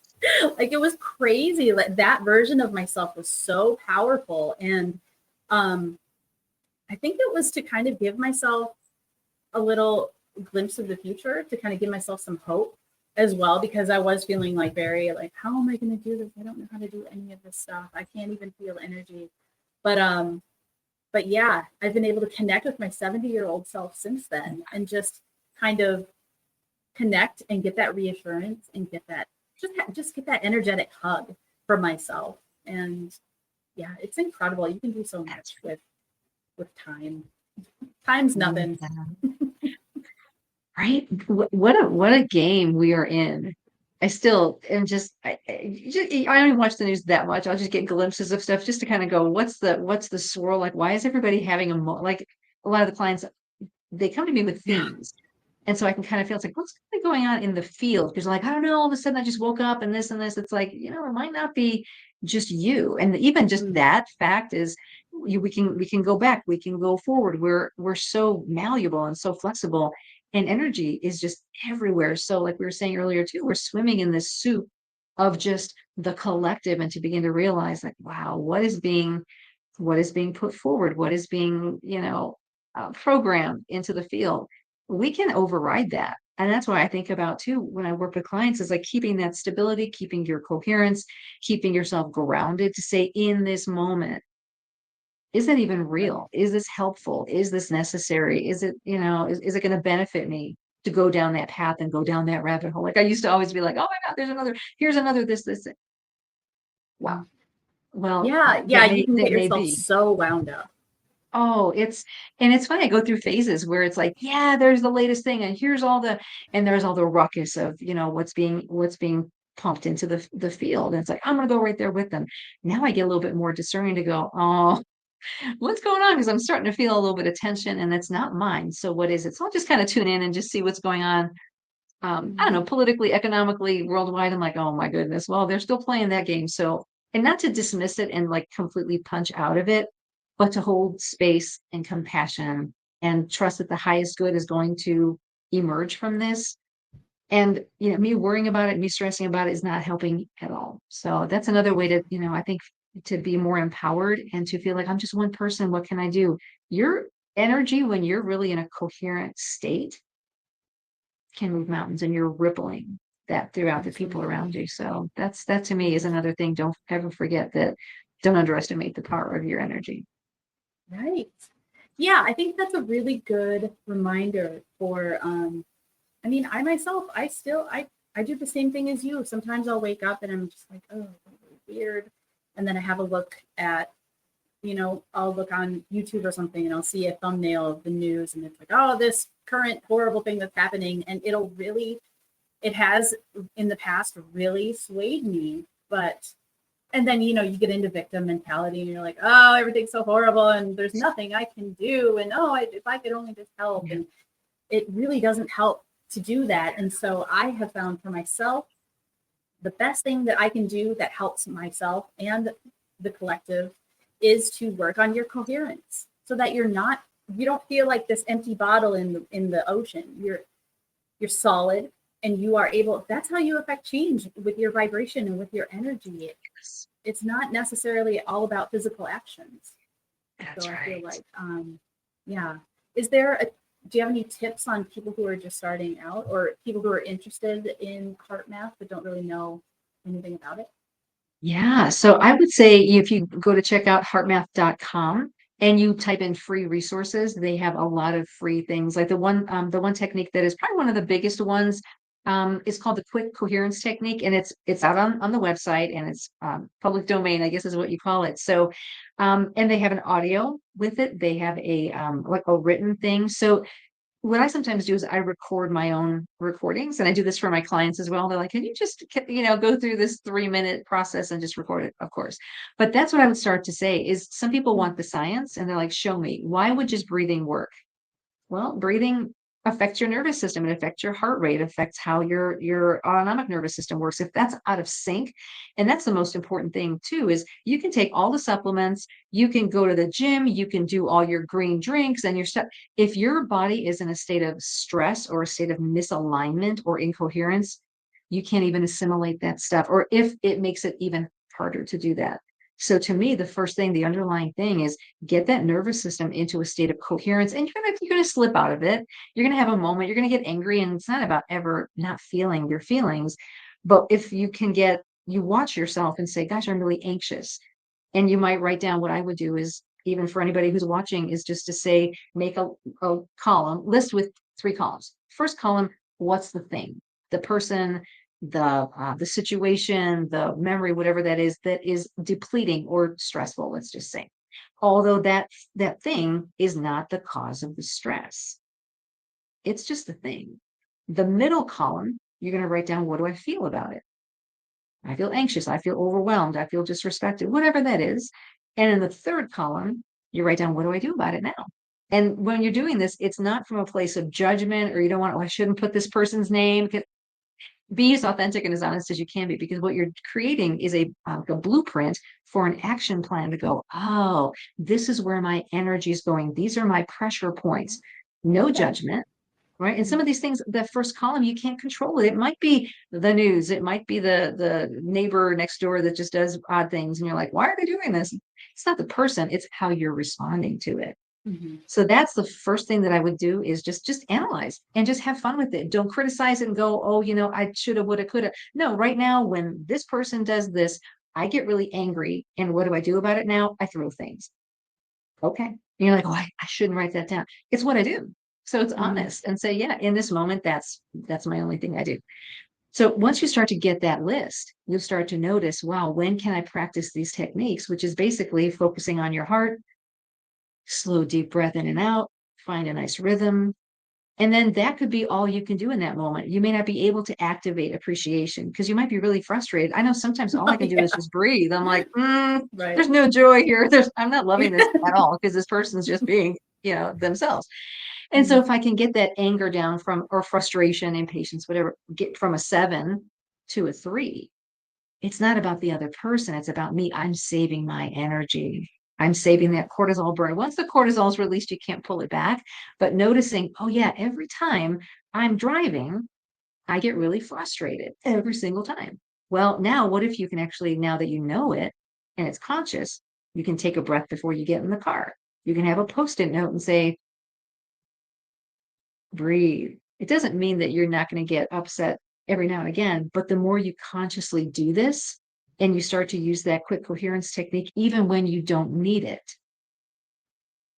Like, it was crazy. Like, that version of myself was so powerful. And I think it was to kind of give myself a little glimpse of the future, to kind of give myself some hope as well, because I was feeling like very like, how am I going to do this? I don't know how to do any of this stuff. I can't even feel energy. But yeah, I've been able to connect with my 70-year-old self since then, and just kind of connect and get that reassurance and get that just get that energetic hug for myself. And yeah, it's incredible. You can do so much with time. Time's nothing. Right? What a game we are in. I still am I don't even watch the news that much. I'll just get glimpses of stuff just to kind of go, what's the swirl? Like, why is everybody having like a lot of the clients, they come to me with themes. And so I can kind of feel, it's like, what's kind of going on in the field? Because like, I don't know, all of a sudden I just woke up and this and this. It's like, it might not be just you. And even just that fact is we can go back, we can go forward. We're so malleable and so flexible, and energy is just everywhere. So like we were saying earlier too, we're swimming in this soup of just the collective, and to begin to realize like, wow, what is being put forward, what is being, programmed into the field. We can override that. And that's why I think about too, when I work with clients, is like keeping that stability, keeping your coherence, keeping yourself grounded to say, in this moment, is that even Right. real? Is this helpful? Is this necessary? Is it, is it going to benefit me to go down that path and go down that rabbit hole? Like, I used to always be like, oh my God, here's another, this. Wow. Well, Yeah, you can get that may yourself be. so wound up. Oh, and it's funny. I go through phases where it's like, yeah, there's the latest thing, and there's all the ruckus of, what's being pumped into the field. And it's like, I'm gonna go right there with them. Now I get a little bit more discerning to go, oh, what's going on? Because I'm starting to feel a little bit of tension, and it's not mine. So what is it? So I'll just kind of tune in and just see what's going on. I don't know, politically, economically, worldwide. I'm like, oh my goodness. Well, they're still playing that game. So, and not to dismiss it and like completely punch out of it, but to hold space and compassion and trust that the highest good is going to emerge from this. And, me worrying about it, me stressing about it is not helping at all. So that's another way to, I think, to be more empowered and to feel like I'm just one person. What can I do? Your energy, when you're really in a coherent state, can move mountains, and you're rippling that throughout the people around you. So that to me is another thing. Don't ever forget that. Don't underestimate the power of your energy. Right. Yeah, I think that's a really good reminder for I mean, I myself, I do the same thing as you. Sometimes I'll wake up and I'm just like, oh, weird. And then I have a look at, I'll look on YouTube or something and I'll see a thumbnail of the news and it's like, oh, this current horrible thing that's happening. And it has in the past really swayed me. And then, you get into victim mentality and you're like, oh, everything's so horrible and there's nothing I can do. And if I could only just help. And it really doesn't help to do that. And so I have found for myself, the best thing that I can do that helps myself and the collective is to work on your coherence so that you don't feel like this empty bottle in the ocean. You're solid and you are able, that's how you affect change with your vibration and with your energy. It's not necessarily all about physical actions. That's so I right. feel like, yeah. Do you have any tips on people who are just starting out or people who are interested in HeartMath but don't really know anything about it? Yeah. So I would say if you go to check out heartmath.com and you type in free resources, they have a lot of free things. Like the one technique that is probably one of the biggest ones, is called the quick coherence technique. And it's out on the website, and it's public domain, I guess is what you call it. So, and they have an audio with it. They have like a written thing. So what I sometimes do is I record my own recordings, and I do this for my clients as well. They're like, can you just, go through this 3-minute process and just record it? Of course. But that's what I would start to say is some people want the science and they're like, show me, why would just breathing work? Well, breathing affects your nervous system. It affects your heart rate, affects how your autonomic nervous system works. If that's out of sync, and that's the most important thing too, is you can take all the supplements, you can go to the gym, you can do all your green drinks and your stuff. If your body is in a state of stress or a state of misalignment or incoherence, you can't even assimilate that stuff, or if it makes it even harder to do that. So to me, the first thing, the underlying thing is get that nervous system into a state of coherence, and you're gonna slip out of it. You're gonna have a moment, you're gonna get angry, and it's not about ever not feeling your feelings. But if you watch yourself and say, gosh, I'm really anxious. And you might write down, what I would do is, even for anybody who's watching, is just to say, make a column, list with 3 columns. First column, what's the thing? The person, the situation, the memory, whatever that is depleting or stressful, let's just say. Although that thing is not the cause of the stress. It's just a thing. The middle column, you're going to write down, what do I feel about it? I feel anxious. I feel overwhelmed. I feel disrespected, whatever that is. And in the third column, you write down, what do I do about it now? And when you're doing this, it's not from a place of judgment, or you don't want, I shouldn't put this person's name. Be as authentic and as honest as you can be, because what you're creating is a blueprint for an action plan to go, oh, this is where my energy is going. These are my pressure points. No judgment. Right. And some of these things, the first column, you can't control it. It might be the news. It might be the neighbor next door that just does odd things. And you're like, why are they doing this? It's not the person, it's how you're responding to it. Mm-hmm. So that's the first thing that I would do, is just analyze and just have fun with it. Don't criticize it and go, oh, I should have, would have, could have. No, right now, when this person does this, I get really angry. And what do I do about it now? I throw things. Okay. And you're like, oh, I shouldn't write that down. It's what I do. So it's honest and say, yeah, in this moment, that's my only thing I do. So once you start to get that list, you'll start to notice, wow, when can I practice these techniques, which is basically focusing on your heart, slow, deep breath in and out, find a nice rhythm. And then that could be all you can do in that moment. You may not be able to activate appreciation because you might be really frustrated. I know sometimes all I can do is just breathe. I'm like, Right. there's no joy here. I'm not loving this at all, because this person's just being, themselves. And so if I can get that anger down or frustration, impatience, whatever, get from a 7 to a 3, it's not about the other person. It's about me. I'm saving my energy. I'm saving that cortisol burn. Once the cortisol is released, you can't pull it back. But noticing, oh yeah, every time I'm driving, I get really frustrated every single time. Well, now what if you can actually, now that you know it and it's conscious, you can take a breath before you get in the car. You can have a post-it note and say, breathe. It doesn't mean that you're not going to get upset every now and again, but the more you consciously do this and you start to use that quick coherence technique, even when you don't need it,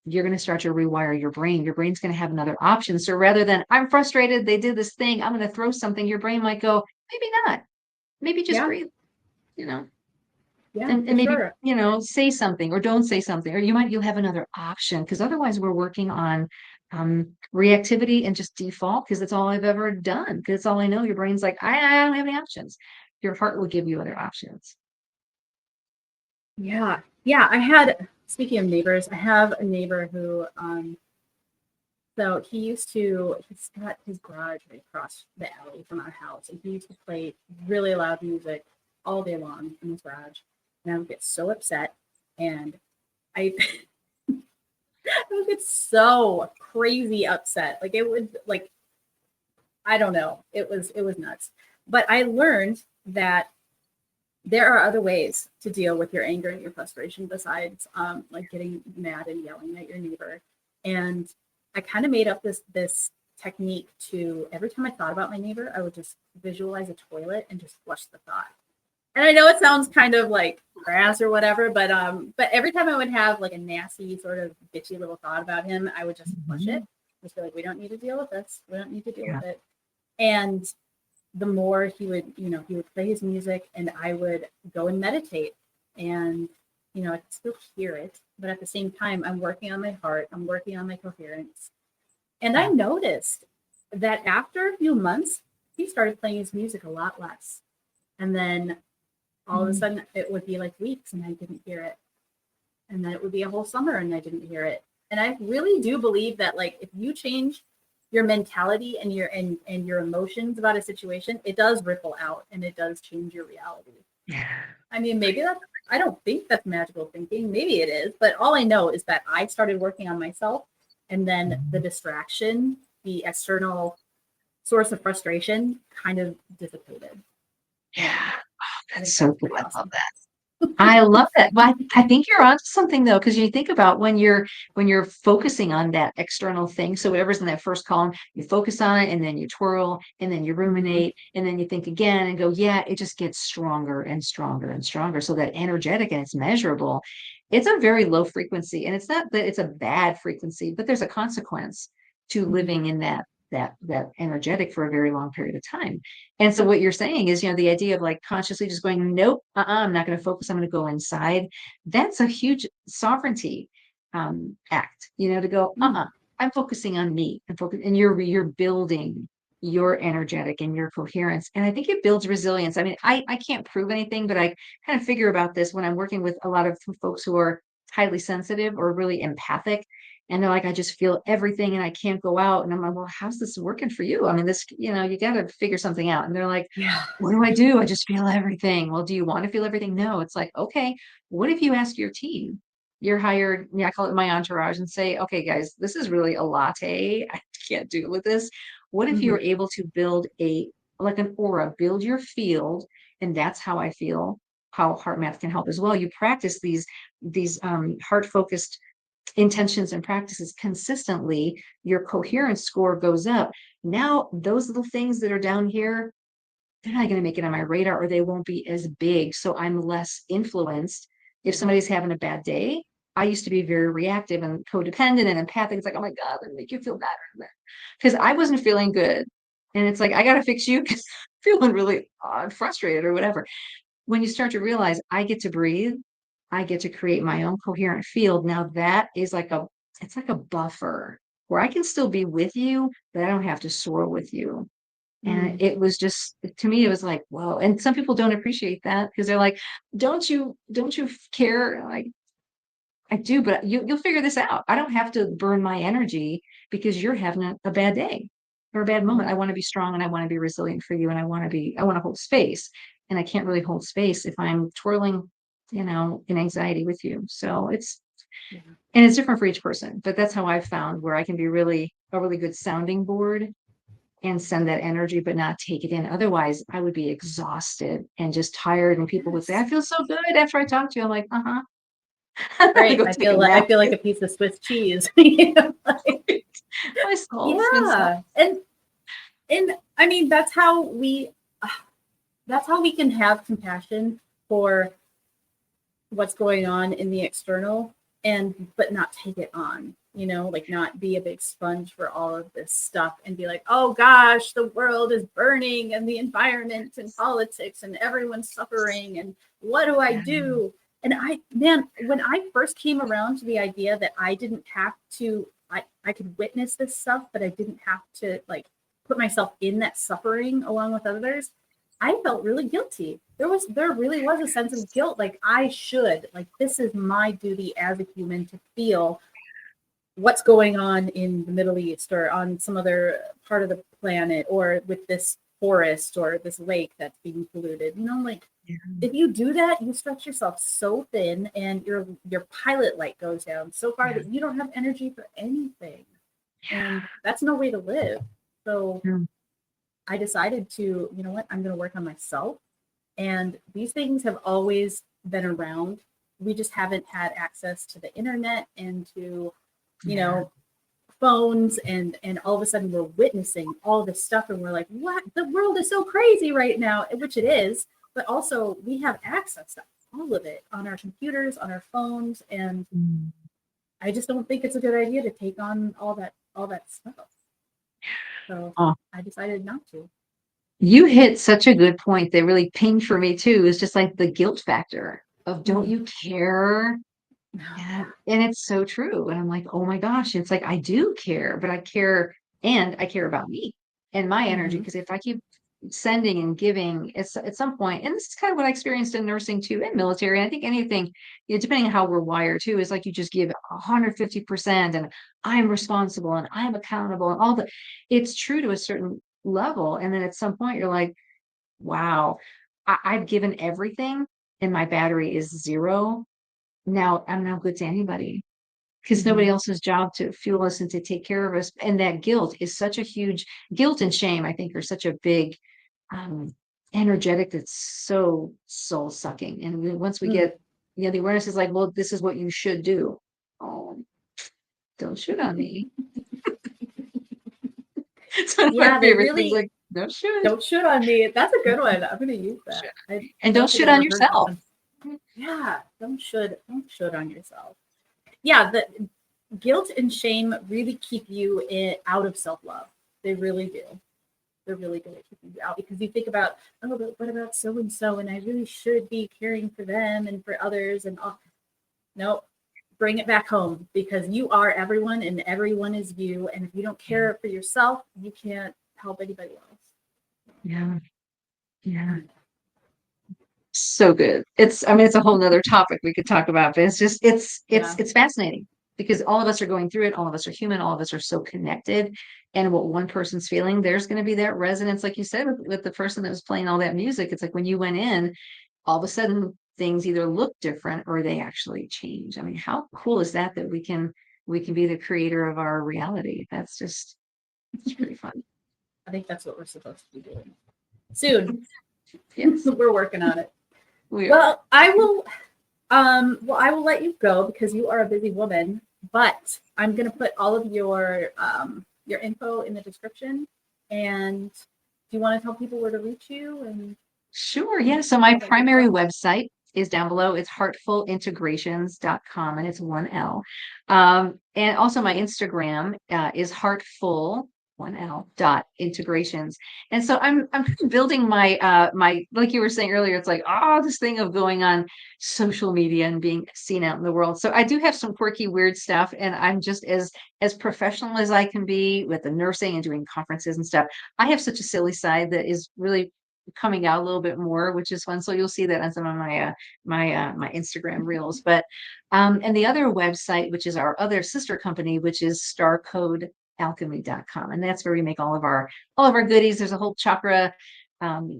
you're going to start to rewire your brain. Your brain's going to have another option. So rather than, I'm frustrated, they did this thing, I'm going to throw something, your brain might go, maybe not. Maybe just Yeah. breathe, you know, Yeah, for and maybe, sure. say something or don't say something, or you'll have another option. Because otherwise we're working on reactivity and just default, because that's all I've ever done. Because it's all I know. Your brain's like, I don't have any options. Your heart will give you other options. Yeah. Speaking of neighbors, I have a neighbor who, so he's got his garage right across the alley from our house, and he used to play really loud music all day long in his garage. And I would get so upset, and I, I would get so crazy upset. Like it would, like, I don't know. It was nuts. But I learned that there are other ways to deal with your anger and your frustration besides like getting mad and yelling at your neighbor. And I kind of made up this technique to, every time I thought about my neighbor, I would just visualize a toilet and just flush the thought. And I know it sounds kind of like crass or whatever, but every time I would have like a nasty sort of bitchy little thought about him, I would just flush it. Just be like, we don't need to deal with this. We don't need to deal with it. And the more he would play his music, and I would go and meditate, and I could still hear it, but at the same time I'm working on my heart, I'm working on my coherence. And I noticed that after a few months he started playing his music a lot less, and then all of a sudden it would be like weeks and I didn't hear it, and then it would be a whole summer and I didn't hear it. And I really do believe that, like, if you change your mentality and your emotions about a situation, it does ripple out and it does change your reality. Yeah. I mean, I don't think that's magical thinking. Maybe it is, but all I know is that I started working on myself, and then the distraction, the external source of frustration kind of dissipated. Yeah. I That's think so that's cool. pretty I love awesome. that. I love that. Well, I think you're onto something though, because you think about when you're focusing on that external thing. So whatever's in that first column, you focus on it, and then you twirl, and then you ruminate, and then you think again and go, yeah, it just gets stronger and stronger and stronger. So that energetic, and it's measurable. It's a very low frequency, and it's not that it's a bad frequency, but there's a consequence to living in that energetic for a very long period of time. And so what you're saying is, the idea of like consciously just going, nope, I'm not going to focus. I'm going to go inside. That's a huge sovereignty act, to go, I'm focusing on me, and you're building your energetic and your coherence. And I think it builds resilience. I mean, I can't prove anything, but I kind of figure about this when I'm working with a lot of folks who are highly sensitive or really empathic. And they're like, I just feel everything and I can't go out. And I'm like, well, how's this working for you? I mean, this, you got to figure something out. And they're like, Yeah. what do I do? I just feel everything. Well, do you want to feel everything? No. It's like, okay, what if you ask your team, your hired, I call it my entourage, and say, okay, guys, this is really a latte. I can't deal with this. What if you're able to build like an aura, build your field? And that's how I feel, how HeartMath can help as well. You practice these heart focused intentions and practices consistently, your coherence score goes up. Now, those little things that are down here, they're not going to make it on my radar, or they won't be as big. So I'm less influenced. If somebody's having a bad day, I used to be very reactive and codependent and empathic. It's like, oh my God, let me make you feel better. Because I wasn't feeling good. And it's like, I got to fix you because I'm feeling really frustrated or whatever. When you start to realize I get to breathe, I get to create my own coherent field. Now that is it's like a buffer where I can still be with you, but I don't have to soar with you. And it was just, to me, it was like, whoa. And some people don't appreciate that because they're like, don't you care? Like, I do, but you'll figure this out. I don't have to burn my energy because you're having a bad day or a bad moment. I want to be strong and I want to be resilient for you. And I want to hold space. And I can't really hold space if I'm twirling, in anxiety with you. So Yeah. And it's different for each person, but that's how I've found where I can be a really good sounding board and send that energy, but not take it in. Otherwise, I would be exhausted and just tired. And people would say, Yes. I feel so good after I talk to you. I'm like, uh-huh. Right. Go take a I nap. feel like a piece of Swiss cheese. You know, like, My soul's been so. yeah. And I mean that's how we can have compassion for what's going on in the external and but not take it on, you know, like not be a big sponge for all of this stuff and be like, oh gosh, the world is burning and the environment and politics and everyone's suffering and what do I Yeah. do? And man, when I first came around to the idea that I didn't have to, I could witness this stuff, but I didn't have to like put myself in that suffering along with others, I felt really guilty. There really was a sense of guilt. Like I should, like this is my duty as a human to feel what's going on in the Middle East or on some other part of the planet or with this forest or this lake that's being polluted. You know, like Yeah. if you do that, you stretch yourself so thin and your pilot light goes down so far Yeah. that you don't have energy for anything. And that's no way to live. So Yeah. I decided to, you know what, I'm going to work on myself. And these things have always been around. We just haven't had access to the internet and to, you know, phones and all of a sudden we're witnessing all this stuff and we're like, what? The world is so crazy right now, which it is. But also we have access to all of it on our computers, on our phones. And Mm. I just don't think it's a good idea to take on all that stuff. So Oh, I decided not to. you hit such a good point that really pinged for me too. Is just like the guilt factor of don't Mm. you care? Yeah. And it's so true. And I'm like, oh my gosh, it's like I do care, but I care and I care about me and my energy. Mm-hmm. Because if I keep sending and giving, it's at some point, and this is kind of what I experienced in nursing too, and military. And I think anything, you know, depending on how we're wired too, is like you just give 150% and I'm responsible and I'm accountable and all the it's true to a certain level. And then at some point you're like, wow, I've given everything and my battery is zero. Now I'm not good to anybody because nobody Mm-hmm. else's job to fuel us and to take care of us. And that guilt is such a huge guilt and shame, I think, are such a big um, energetic that's so soul sucking. And once we Mm. get, you know, the awareness is like, well, this is what you should do. Oh, don't shoot on me. It's one of my Yeah, they favorite things. really Like, don't shoot. don't shoot on me. That's a good one. I'm gonna use that. Shoot. I And don't don't think shoot I've on ever heard that yourself. one. Yeah, don't shoot on yourself. Yeah, the guilt and shame really keep you out of self-love. They really do. They're really good at keeping you out because you think about, oh, but what about so and so? And I really should be caring for them and for others. And oh, no, bring it back home because you are everyone and everyone is you. And if you don't care for yourself, you can't help anybody else. Yeah. Yeah. So good. It's, I mean, it's a whole nother topic we could talk about, but it's just, Yeah. it's fascinating because all of us are going through it. All of us are human. All of us are so connected. And what one person's feeling, there's going to be that resonance, like you said, with the person that was playing all that music. It's like when you went in, all of a sudden things either look different or they actually change. I mean, how cool is that that we can be the creator of our reality? That's just, it's pretty fun. I think that's what we're supposed to be doing soon. Yes, We're working on it. we are. Well, I will let you go because you are a busy woman, but I'm going to put all of your info in the description. And do you want to tell people where to reach you and Sure. Yeah. So my all that good primary stuff? website is down below. It's heartfulintegrations.com and it's 1L. And also my Instagram is heartful 1L dot integrations. And so I'm kind of building my like you were saying earlier, it's like, oh, this thing of going on social media and being seen out in the world. So I do have some quirky, weird stuff, and I'm just as professional as I can be with the nursing and doing conferences and stuff. I have such a silly side that is really coming out a little bit more, which is fun. So you'll see that on some of my Instagram reels. But and the other website, which is our other sister company, which is starcodealchemy.com. And that's where we make all of our goodies. There's a whole chakra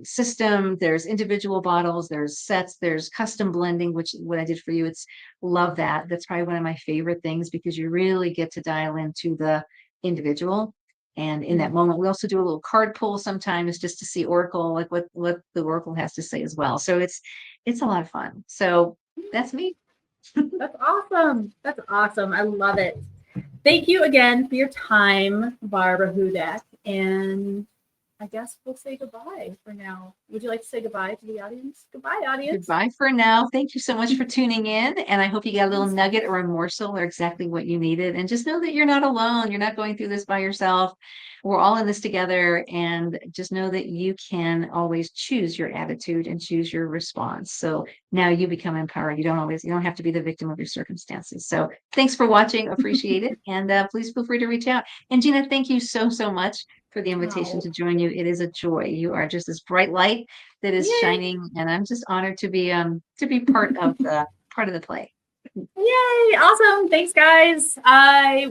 system. There's individual bottles, there's sets, there's custom blending, which what I did for you. It's love that. That's probably one of my favorite things because you really get to dial into the individual. And in that moment, we also do a little card pull sometimes just to see Oracle, like what the Oracle has to say as well. So it's a lot of fun. So that's me. That's awesome. That's awesome. I love it. Thank you again for your time, Barbara Hudak. And I guess we'll say goodbye for now. Would you like to say goodbye to the audience? Goodbye, audience. Goodbye for now. Thank you so much for tuning in. And I hope you got a little nugget or a morsel or exactly what you needed. And just know that you're not alone. You're not going through this by yourself. We're all in this together. And just know that you can always choose your attitude and choose your response. So now you become empowered. You don't have to be the victim of your circumstances. So thanks for watching. Appreciate it. And please feel free to reach out. And Gina, thank you so, so much for the invitation to join you. It is a joy. You are just this bright light that is shining, and I'm just honored to be part of the play. Yay! Awesome. Thanks, guys.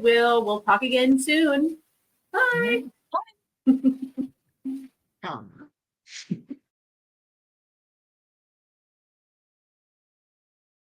We'll talk again soon. Bye. Bye.